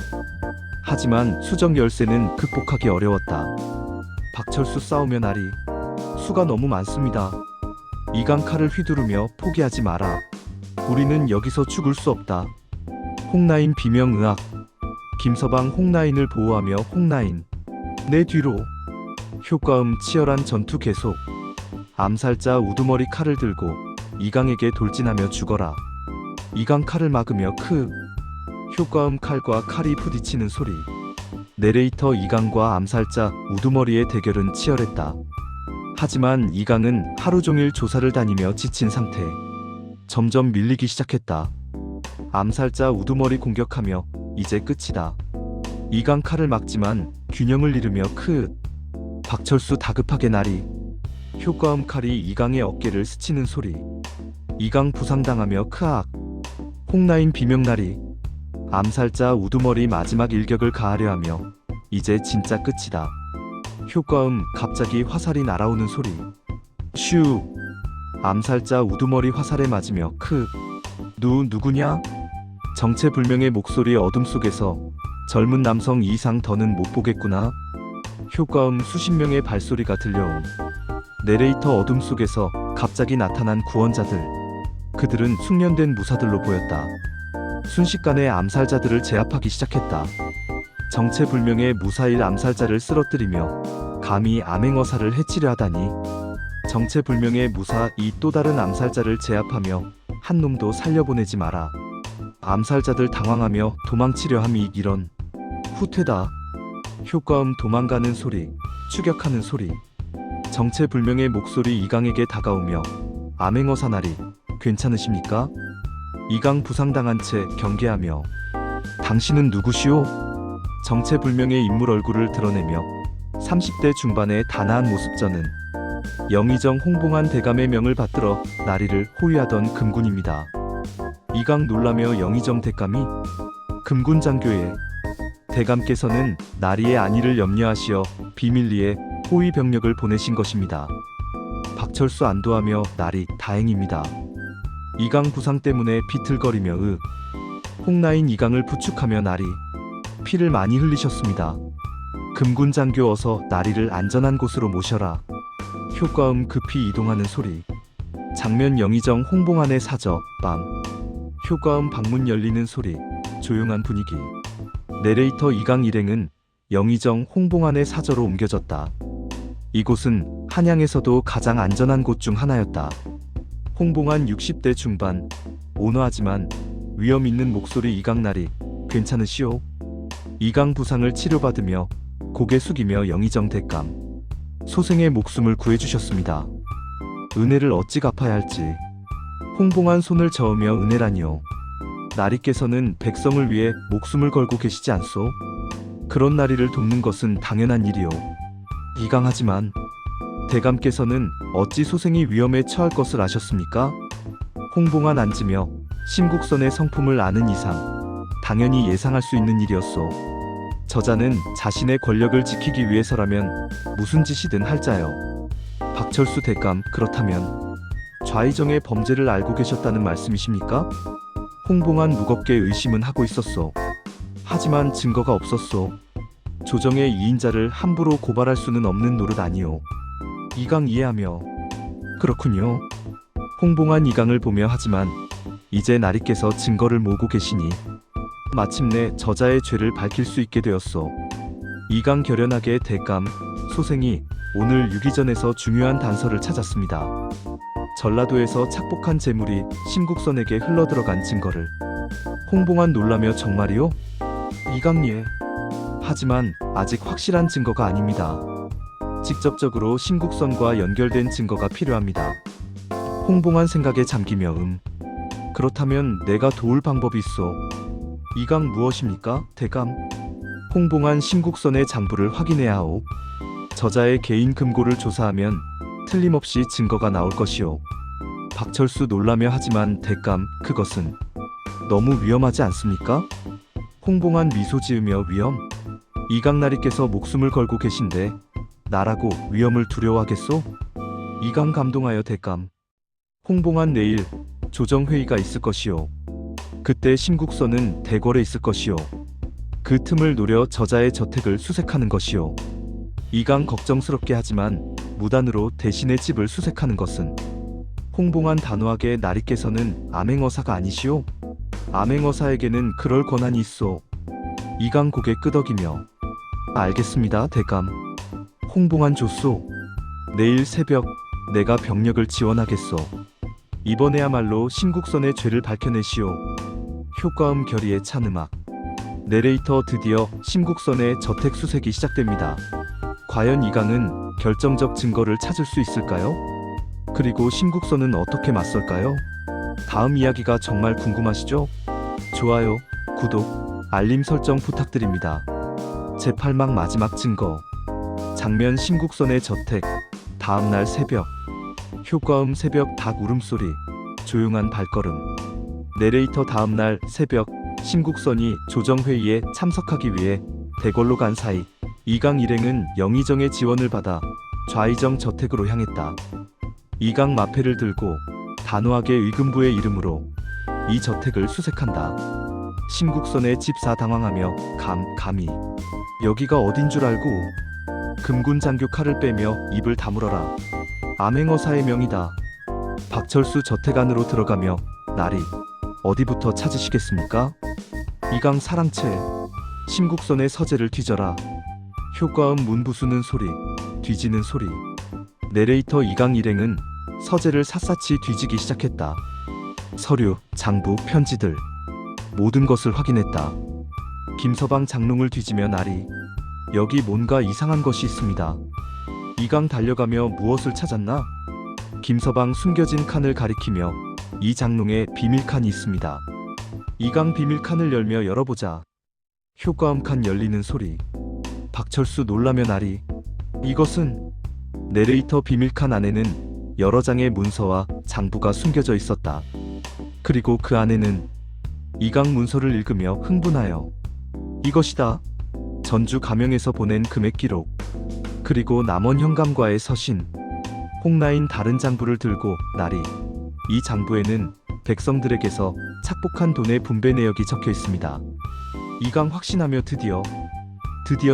하지만 수정 열쇠는 극복하기 어려웠다. 박철수 싸우며 나리. 수가 너무 많습니다. 이강 칼을 휘두르며 포기하지 마라. 우리는 여기서 죽을 수 없다. 홍라인 비명의악. 김서방 홍라인을 보호하며 홍라인. 내 뒤로. 효과음 치열한 전투 계속. 암살자 우두머리 칼을 들고 이강에게 돌진하며 죽어라. 이강 칼을 막으며 크. 효과음 칼과 칼이 부딪히는 소리. 내레이터 이강과 암살자 우두머리의 대결은 치열했다. 하지만 이강은 하루 종일 조사를 다니며 지친 상태. 점점 밀리기 시작했다. 암살자 우두머리 공격하며 이제 끝이다. 이강 칼을 막지만 균형을 잃으며 크. 박철수 다급하게 나리. 효과음 칼이 이강의 어깨를 스치는 소리. 이강 부상당하며 크악. 홍라인 비명나리. 암살자 우두머리 마지막 일격을 가하려 하며 이제 진짜 끝이다. 효과음 갑자기 화살이 날아오는 소리. 슈. 암살자 우두머리 화살에 맞으며 크. 누구냐? 정체불명의 목소리. 어둠 속에서 젊은 남성 이상 더는 못 보겠구나. 효과음 수십 명의 발소리가 들려옴. 내레이터 어둠 속에서 갑자기 나타난 구원자들. 그들은 숙련된 무사들로 보였다. 순식간에 암살자들을 제압하기 시작했다. 정체불명의 무사일 암살자를 쓰러뜨리며 감히 암행어사를 해치려 하다니. 정체불명의 무사 이 또 다른 암살자를 제압하며 한 놈도 살려보내지 마라. 암살자들 당황하며 도망치려 함이 이런. 후퇴다. 효과음 도망가는 소리. 추격하는 소리. 정체불명의 목소리. 이강에게 다가오며 암행어사 나리. 괜찮으십니까? 이강 부상당한 채 경계하며 당신은 누구시오? 정체불명의 인물 얼굴을 드러내며 30대 중반의 단아한 모습. 저는 영의정 홍봉한 대감의 명을 받들어 나리를 호위하던 금군입니다. 이강 놀라며 영의정 대감이? 금군 장교에. 대감께서는 나리의 안위를 염려하시어 비밀리에 호위 병력을 보내신 것입니다. 박철수 안도하며 나리 다행입니다. 이강 부상 때문에 비틀거리며 홍라인 이강을 부축하며 나리. 피를 많이 흘리셨습니다. 금군 장교 어서 나리를 안전한 곳으로 모셔라. 효과음 급히 이동하는 소리. 장면 영의정 홍봉안의 사저. 밤. 효과음 방문 열리는 소리. 조용한 분위기. 내레이터 이강 일행은 영의정 홍봉안의 사저로 옮겨졌다. 이곳은 한양에서도 가장 안전한 곳 중 하나였다. 홍봉안 60대 중반. 온화하지만 위험 있는 목소리. 이강 나리. 괜찮으시오? 이강 부상을 치료받으며 고개 숙이며 영의정 대감. 소생의 목숨을 구해주셨습니다. 은혜를 어찌 갚아야 할지. 홍봉안 손을 저으며 은혜라니요. 나리께서는 백성을 위해 목숨을 걸고 계시지 않소? 그런 나리를 돕는 것은 당연한 일이요. 이강하지만 대감께서는 어찌 소생이 위험에 처할 것을 아셨습니까? 홍봉안 앉으며 심국선의 성품을 아는 이상 당연히 예상할 수 있는 일이었소. 저자는 자신의 권력을 지키기 위해서라면 무슨 짓이든 할 자요. 박철수 대감, 그렇다면 좌의정의 범죄를 알고 계셨다는 말씀이십니까? 홍봉안 무겁게 의심은 하고 있었소. 하지만 증거가 없었소. 조정의 2인자를 함부로 고발할 수는 없는 노릇 아니오. 이강 이해하며 그렇군요. 홍봉안 이강을 보며 하지만 이제 나리께서 증거를 모으고 계시니 마침내 저자의 죄를 밝힐 수 있게 되었소. 이강 결연하게 대감, 소생이 오늘 유기전에서 중요한 단서를 찾았습니다. 전라도에서 착복한 재물이 심국선에게 흘러들어간 증거를. 홍봉안 놀라며 정말이요? 이강예. 하지만 아직 확실한 증거가 아닙니다. 직접적으로 심국선과 연결된 증거가 필요합니다. 홍봉안 생각에 잠기며 그렇다면 내가 도울 방법이 있어. 이강 무엇입니까, 대감? 홍봉안 심국선의 장부를 확인해야 하오. 저자의 개인 금고를 조사하면 틀림없이 증거가 나올 것이오. 박철수 놀라며 하지만 대감, 그것은 너무 위험하지 않습니까? 홍봉안 미소 지으며 위험? 이강나리께서 목숨을 걸고 계신데 나라고 위험을 두려워하겠소? 이강 감동하여 대감. 홍봉안 내일 조정회의가 있을 것이오. 그때 심국선은 대궐에 있을 것이오. 그 틈을 노려 저자의 저택을 수색하는 것이오. 이강 걱정스럽게 하지만 무단으로 대신의 집을 수색하는 것은. 홍봉안 단호하게 나리께서는 암행어사가 아니시오? 암행어사에게는 그럴 권한이 있소. 이강 고개 끄덕이며 알겠습니다, 대감. 홍봉안 좋소. 내일 새벽 내가 병력을 지원하겠소. 이번에야말로 심국선의 죄를 밝혀내시오. 효과음 결의에 찬 음악. 내레이터 드디어 심국선의 저택 수색이 시작됩니다. 과연 이강은 결정적 증거를 찾을 수 있을까요? 그리고 심국선은 어떻게 맞설까요? 다음 이야기가 정말 궁금하시죠? 좋아요, 구독, 알림 설정 부탁드립니다. 제8막 마지막 증거. 장면 심국선의 저택. 다음날 새벽. 효과음 새벽 닭 울음소리. 조용한 발걸음. 내레이터 다음날 새벽 심국선이 조정회의에 참석하기 위해 대궐로 간 사이 이강 일행은 영의정의 지원을 받아 좌의정 저택으로 향했다. 이강 마패를 들고 단호하게 의금부의 이름으로 이 저택을 수색한다. 심국선의 집사 당황하며 감히 여기가 어딘 줄 알고. 금군 장교 칼을 빼며 입을 다물어라. 암행어사의 명이다. 박철수 저택 안으로 들어가며 나리 어디부터 찾으시겠습니까? 이강 사랑채. 심국선의 서재를 뒤져라. 효과음 문 부수는 소리. 뒤지는 소리. 내레이터 이강 일행은 서재를 샅샅이 뒤지기 시작했다. 서류, 장부, 편지들 모든 것을 확인했다. 김서방 장롱을 뒤지며 나리 여기 뭔가 이상한 것이 있습니다. 이강 달려가며 무엇을 찾았나? 김서방 숨겨진 칸을 가리키며 이 장롱에 비밀칸이 있습니다. 이강 비밀칸을 열며 열어보자. 효과음 칸 열리는 소리. 박철수 놀라며 나리 이것은. 내레이터 비밀칸 안에는 여러 장의 문서와 장부가 숨겨져 있었다. 그리고 그 안에는 이강 문서를 읽으며 흥분하여 이것이다. 전주 가명에서 보낸 금액 기록. 그리고 남원 현감과의 서신. 홍라인 다른 장부를 들고 나리 이 장부에는 백성들에게서 착복한 돈의 분배 내역이 적혀 있습니다. 이강 확신하며 드디어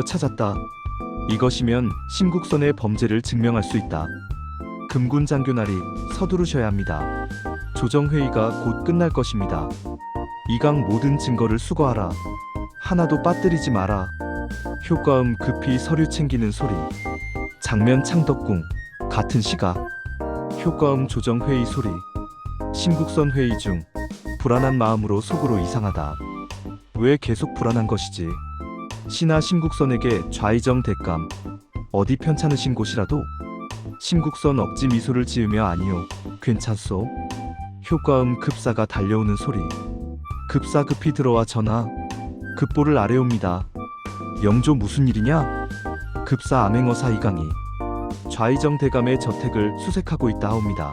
찾았다. 이것이면 심국선의 범죄를 증명할 수 있다. 금군 장교 나리 서두르셔야 합니다. 조정회의가 곧 끝날 것입니다. 이강 모든 증거를 수거하라. 하나도 빠뜨리지 마라. 효과음 급히 서류 챙기는 소리. 장면 창덕궁. 같은 시각. 효과음 조정회의 소리. 심국선 회의 중. 불안한 마음으로 속으로 이상하다. 왜 계속 불안한 것이지? 신하 심국선에게 좌의정 대감, 어디 편찮으신 곳이라도? 심국선 억지 미소를 지으며 아니요, 괜찮소. 효과음 급사가 달려오는 소리. 급사 급히 들어와 전하. 급보를 아래옵니다. 영조 무슨 일이냐? 급사 암행어사 이강이 좌의정 대감의 저택을 수색하고 있다 하옵니다.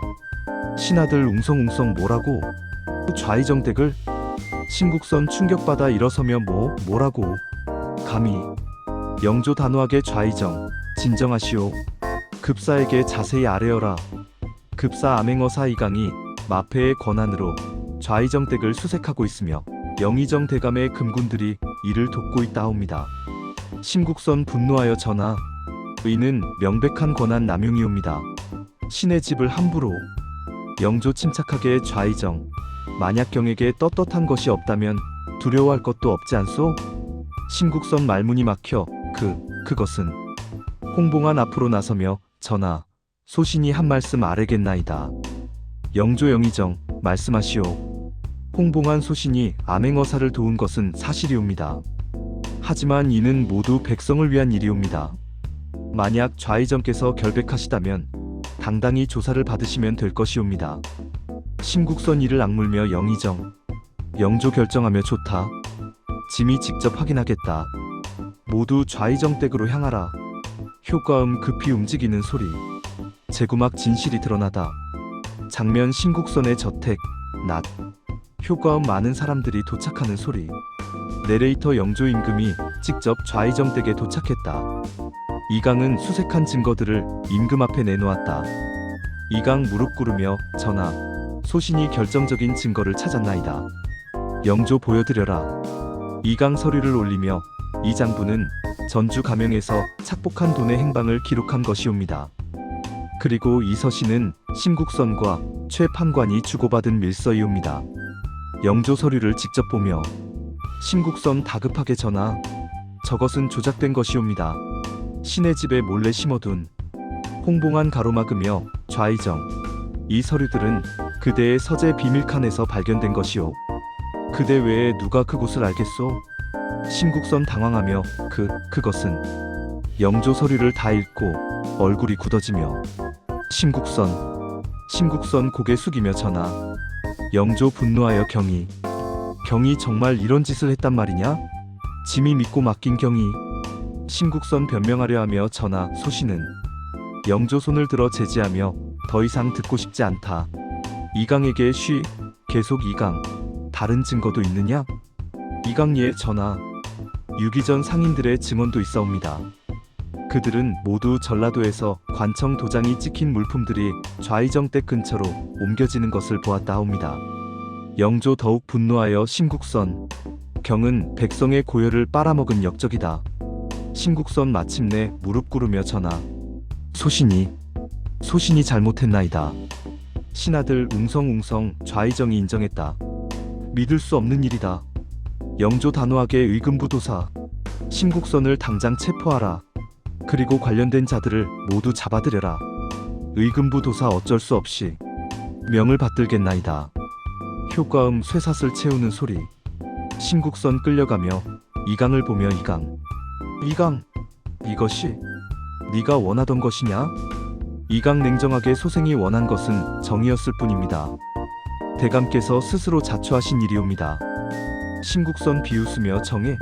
신하들 웅성웅성 뭐라고? 좌의정 댁을? 심국선 충격받아 일어서며 뭐라고? 감히. 영조 단호하게 좌의정, 진정하시오. 급사에게 자세히 아뢰어라. 급사 암행어사 이강이 마패의 권한으로 좌의정 댁을 수색하고 있으며 영의정 대감의 금군들이 이를 돕고 있다 하옵니다. 심국선 분노하여 전하. 이는 명백한 권한 남용이옵니다. 신의 집을 함부로. 영조 침착하게 좌의정, 만약 경에게 떳떳한 것이 없다면 두려워할 것도 없지 않소? 심국선 말문이 막혀 그것은. 홍봉안 앞으로 나서며 전하, 소신이 한 말씀 아뢰겠나이다. 영조 영의정, 말씀하시오. 홍봉안 소신이 암행어사를 도운 것은 사실이옵니다. 하지만 이는 모두 백성을 위한 일이옵니다. 만약 좌의정께서 결백하시다면 당당히 조사를 받으시면 될 것이옵니다. 심국선 이를 악물며 영의정, 영조 결정하며 좋다. 짐이 직접 확인하겠다. 모두 좌의정 댁으로 향하라. 효과음 급히 움직이는 소리. 제구막 진실이 드러나다. 장면 심국선의 저택, 낮. 효과음 많은 사람들이 도착하는 소리. 내레이터 영조 임금이 직접 좌의정 댁에 도착했다. 이강은 수색한 증거들을 임금 앞에 내놓았다. 이강 무릎 꿇으며 전하, 소신이 결정적인 증거를 찾았나이다. 영조 보여드려라. 이강 서류를 올리며 이 장부는 전주 가명에서 착복한 돈의 행방을 기록한 것이옵니다. 그리고 이 서신은 심국선과 최 판관이 주고받은 밀서이옵니다. 영조 서류를 직접 보며 심국선 다급하게 전하, 저것은 조작된 것이옵니다. 신의 집에 몰래 심어둔. 홍봉안 가로막으며 좌의정, 이 서류들은 그대의 서재 비밀칸에서 발견된 것이오. 그대 외에 누가 그곳을 알겠소? 심국선 당황하며 그것은. 영조 서류를 다 읽고 얼굴이 굳어지며 심국선 고개 숙이며 전하. 영조 분노하여 경이 정말 이런 짓을 했단 말이냐? 짐이 믿고 맡긴 경이. 심국선 변명하려 하며 전하, 소신은. 영조 손을 들어 제지하며 더 이상 듣고 싶지 않다. 이강에게 계속 이강, 다른 증거도 있느냐? 이강 예 전하. 유기전 상인들의 증언도 있사옵니다. 그들은 모두 전라도에서 관청 도장이 찍힌 물품들이 좌의정 댁 근처로 옮겨지는 것을 보았다 하옵니다. 영조 더욱 분노하여 심국선, 경은 백성의 고열을 빨아먹은 역적이다. 심국선 마침내 무릎 꿇으며 전하, 소신이 잘못했나이다. 신하들 웅성웅성 좌의정이 인정했다. 믿을 수 없는 일이다. 영조 단호하게 의금부 도사, 심국선을 당장 체포하라. 그리고 관련된 자들을 모두 잡아들여라. 의금부 도사 어쩔 수 없이 명을 받들겠나이다. 효과음 쇠사슬 채우는 소리. 심국선 끌려가며 이강을 보며 이강, 이것이 네가 원하던 것이냐? 이강 냉정하게 소생이 원한 것은 정의였을 뿐입니다. 대감께서 스스로 자초하신 일이옵니다. 심국선 비웃으며 정의,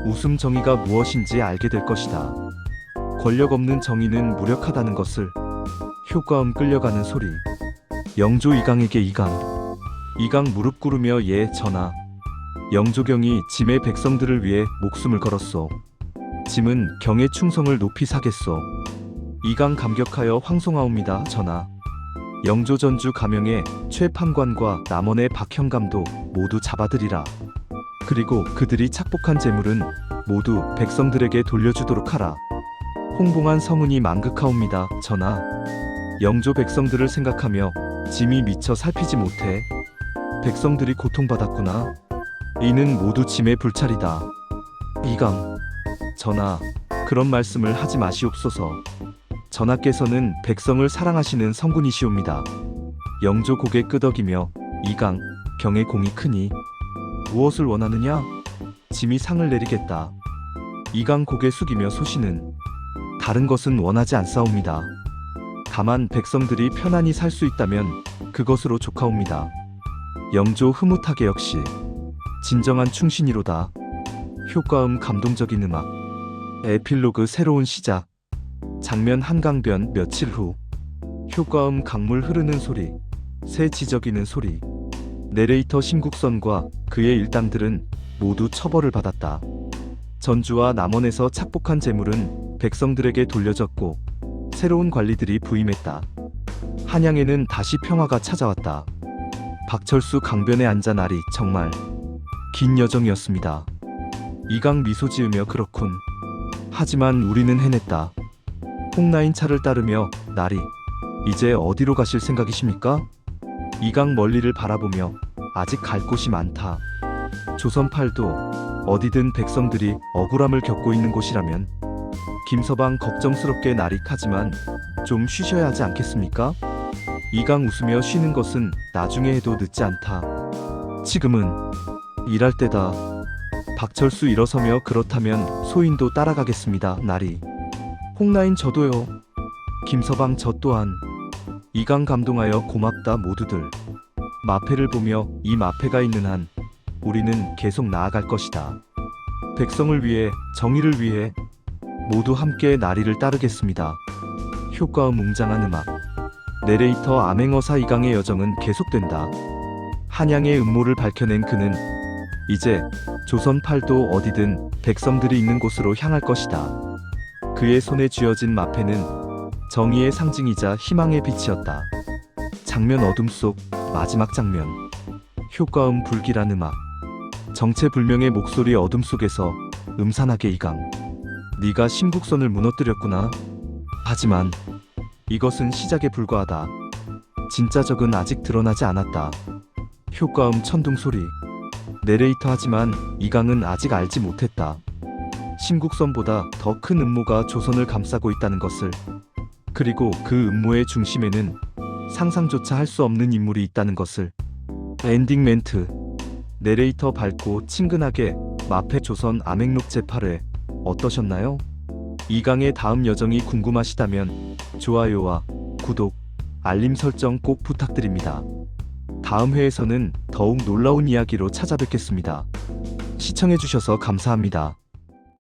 웃음 정의가 무엇인지 알게 될 것이다. 권력 없는 정의는 무력하다는 것을. 효과음 끌려가는 소리. 영조 이강에게 이강 무릎 꿇으며 예 전하. 영조경이 짐의 백성들을 위해 목숨을 걸었소. 짐은 경의 충성을 높이 사겠소. 이강 감격하여 황송하옵니다 전하. 영조 전주 가명의 최 판관과 남원의 박형감도 모두 잡아들이라. 그리고 그들이 착복한 재물은 모두 백성들에게 돌려주도록 하라. 홍봉안 성은이 망극하옵니다 전하. 영조 백성들을 생각하며 짐이 미처 살피지 못해 백성들이 고통받았구나. 이는 모두 짐의 불찰이다. 이강, 전하, 그런 말씀을 하지 마시옵소서. 전하께서는 백성을 사랑하시는 성군이시옵니다. 영조 고개 끄덕이며 이강, 경의 공이 크니 무엇을 원하느냐? 짐이 상을 내리겠다. 이강 고개 숙이며 소신은 다른 것은 원하지 않사옵니다. 다만 백성들이 편안히 살 수 있다면 그것으로 족하옵니다. 영조 흐뭇하게 역시 진정한 충신이로다. 효과음 감동적인 음악. 에필로그 새로운 시작. 장면 한강변 며칠 후. 효과음 강물 흐르는 소리. 새 지저귀는 소리. 내레이터 심국선과 그의 일당들은 모두 처벌을 받았다. 전주와 남원에서 착복한 재물은 백성들에게 돌려졌고 새로운 관리들이 부임했다. 한양에는 다시 평화가 찾아왔다. 박철수 강변에 앉아 나리 정말 긴 여정이었습니다. 이강 미소 지으며 그렇군. 하지만 우리는 해냈다. 홍라인 차를 따르며 나리 이제 어디로 가실 생각이십니까? 이강 멀리를 바라보며 아직 갈 곳이 많다. 조선팔도 어디든 백성들이 억울함을 겪고 있는 곳이라면 김서방 걱정스럽게 나릭하지만 좀 쉬셔야 하지 않겠습니까? 이강 웃으며 쉬는 것은 나중에 해도 늦지 않다. 지금은 일할 때다. 박철수 일어서며 그렇다면 소인도 따라가겠습니다. 나리. 홍라인 저도요. 김서방 저 또한. 이강 감동하여 고맙다 모두들. 마패를 보며 이 마패가 있는 한 우리는 계속 나아갈 것이다. 백성을 위해 정의를 위해 모두 함께 나리를 따르겠습니다. 효과음 웅장한 음악. 내레이터 암행어사 이강의 여정은 계속된다. 한양의 음모를 밝혀낸 그는 이제 조선 팔도 어디든 백성들이 있는 곳으로 향할 것이다. 그의 손에 쥐어진 마패는 정의의 상징이자 희망의 빛이었다. 장면 어둠 속 마지막 장면. 효과음 불길한 음악. 정체불명의 목소리 어둠 속에서 음산하게 이강. 네가 심국선을 무너뜨렸구나. 하지만 이것은 시작에 불과하다. 진짜 적은 아직 드러나지 않았다. 효과음 천둥 소리. 내레이터 하지만 이강은 아직 알지 못했다. 심국선보다 더 큰 음모가 조선을 감싸고 있다는 것을. 그리고 그 음모의 중심에는 상상조차 할 수 없는 인물이 있다는 것을. 엔딩 멘트. 내레이터 밝고 친근하게 마패 조선 암행록 제8회 어떠셨나요? 이강의 다음 여정이 궁금하시다면 좋아요와 구독, 알림 설정 꼭 부탁드립니다. 다음 회에서는 더욱 놀라운 이야기로 찾아뵙겠습니다. 시청해주셔서 감사합니다.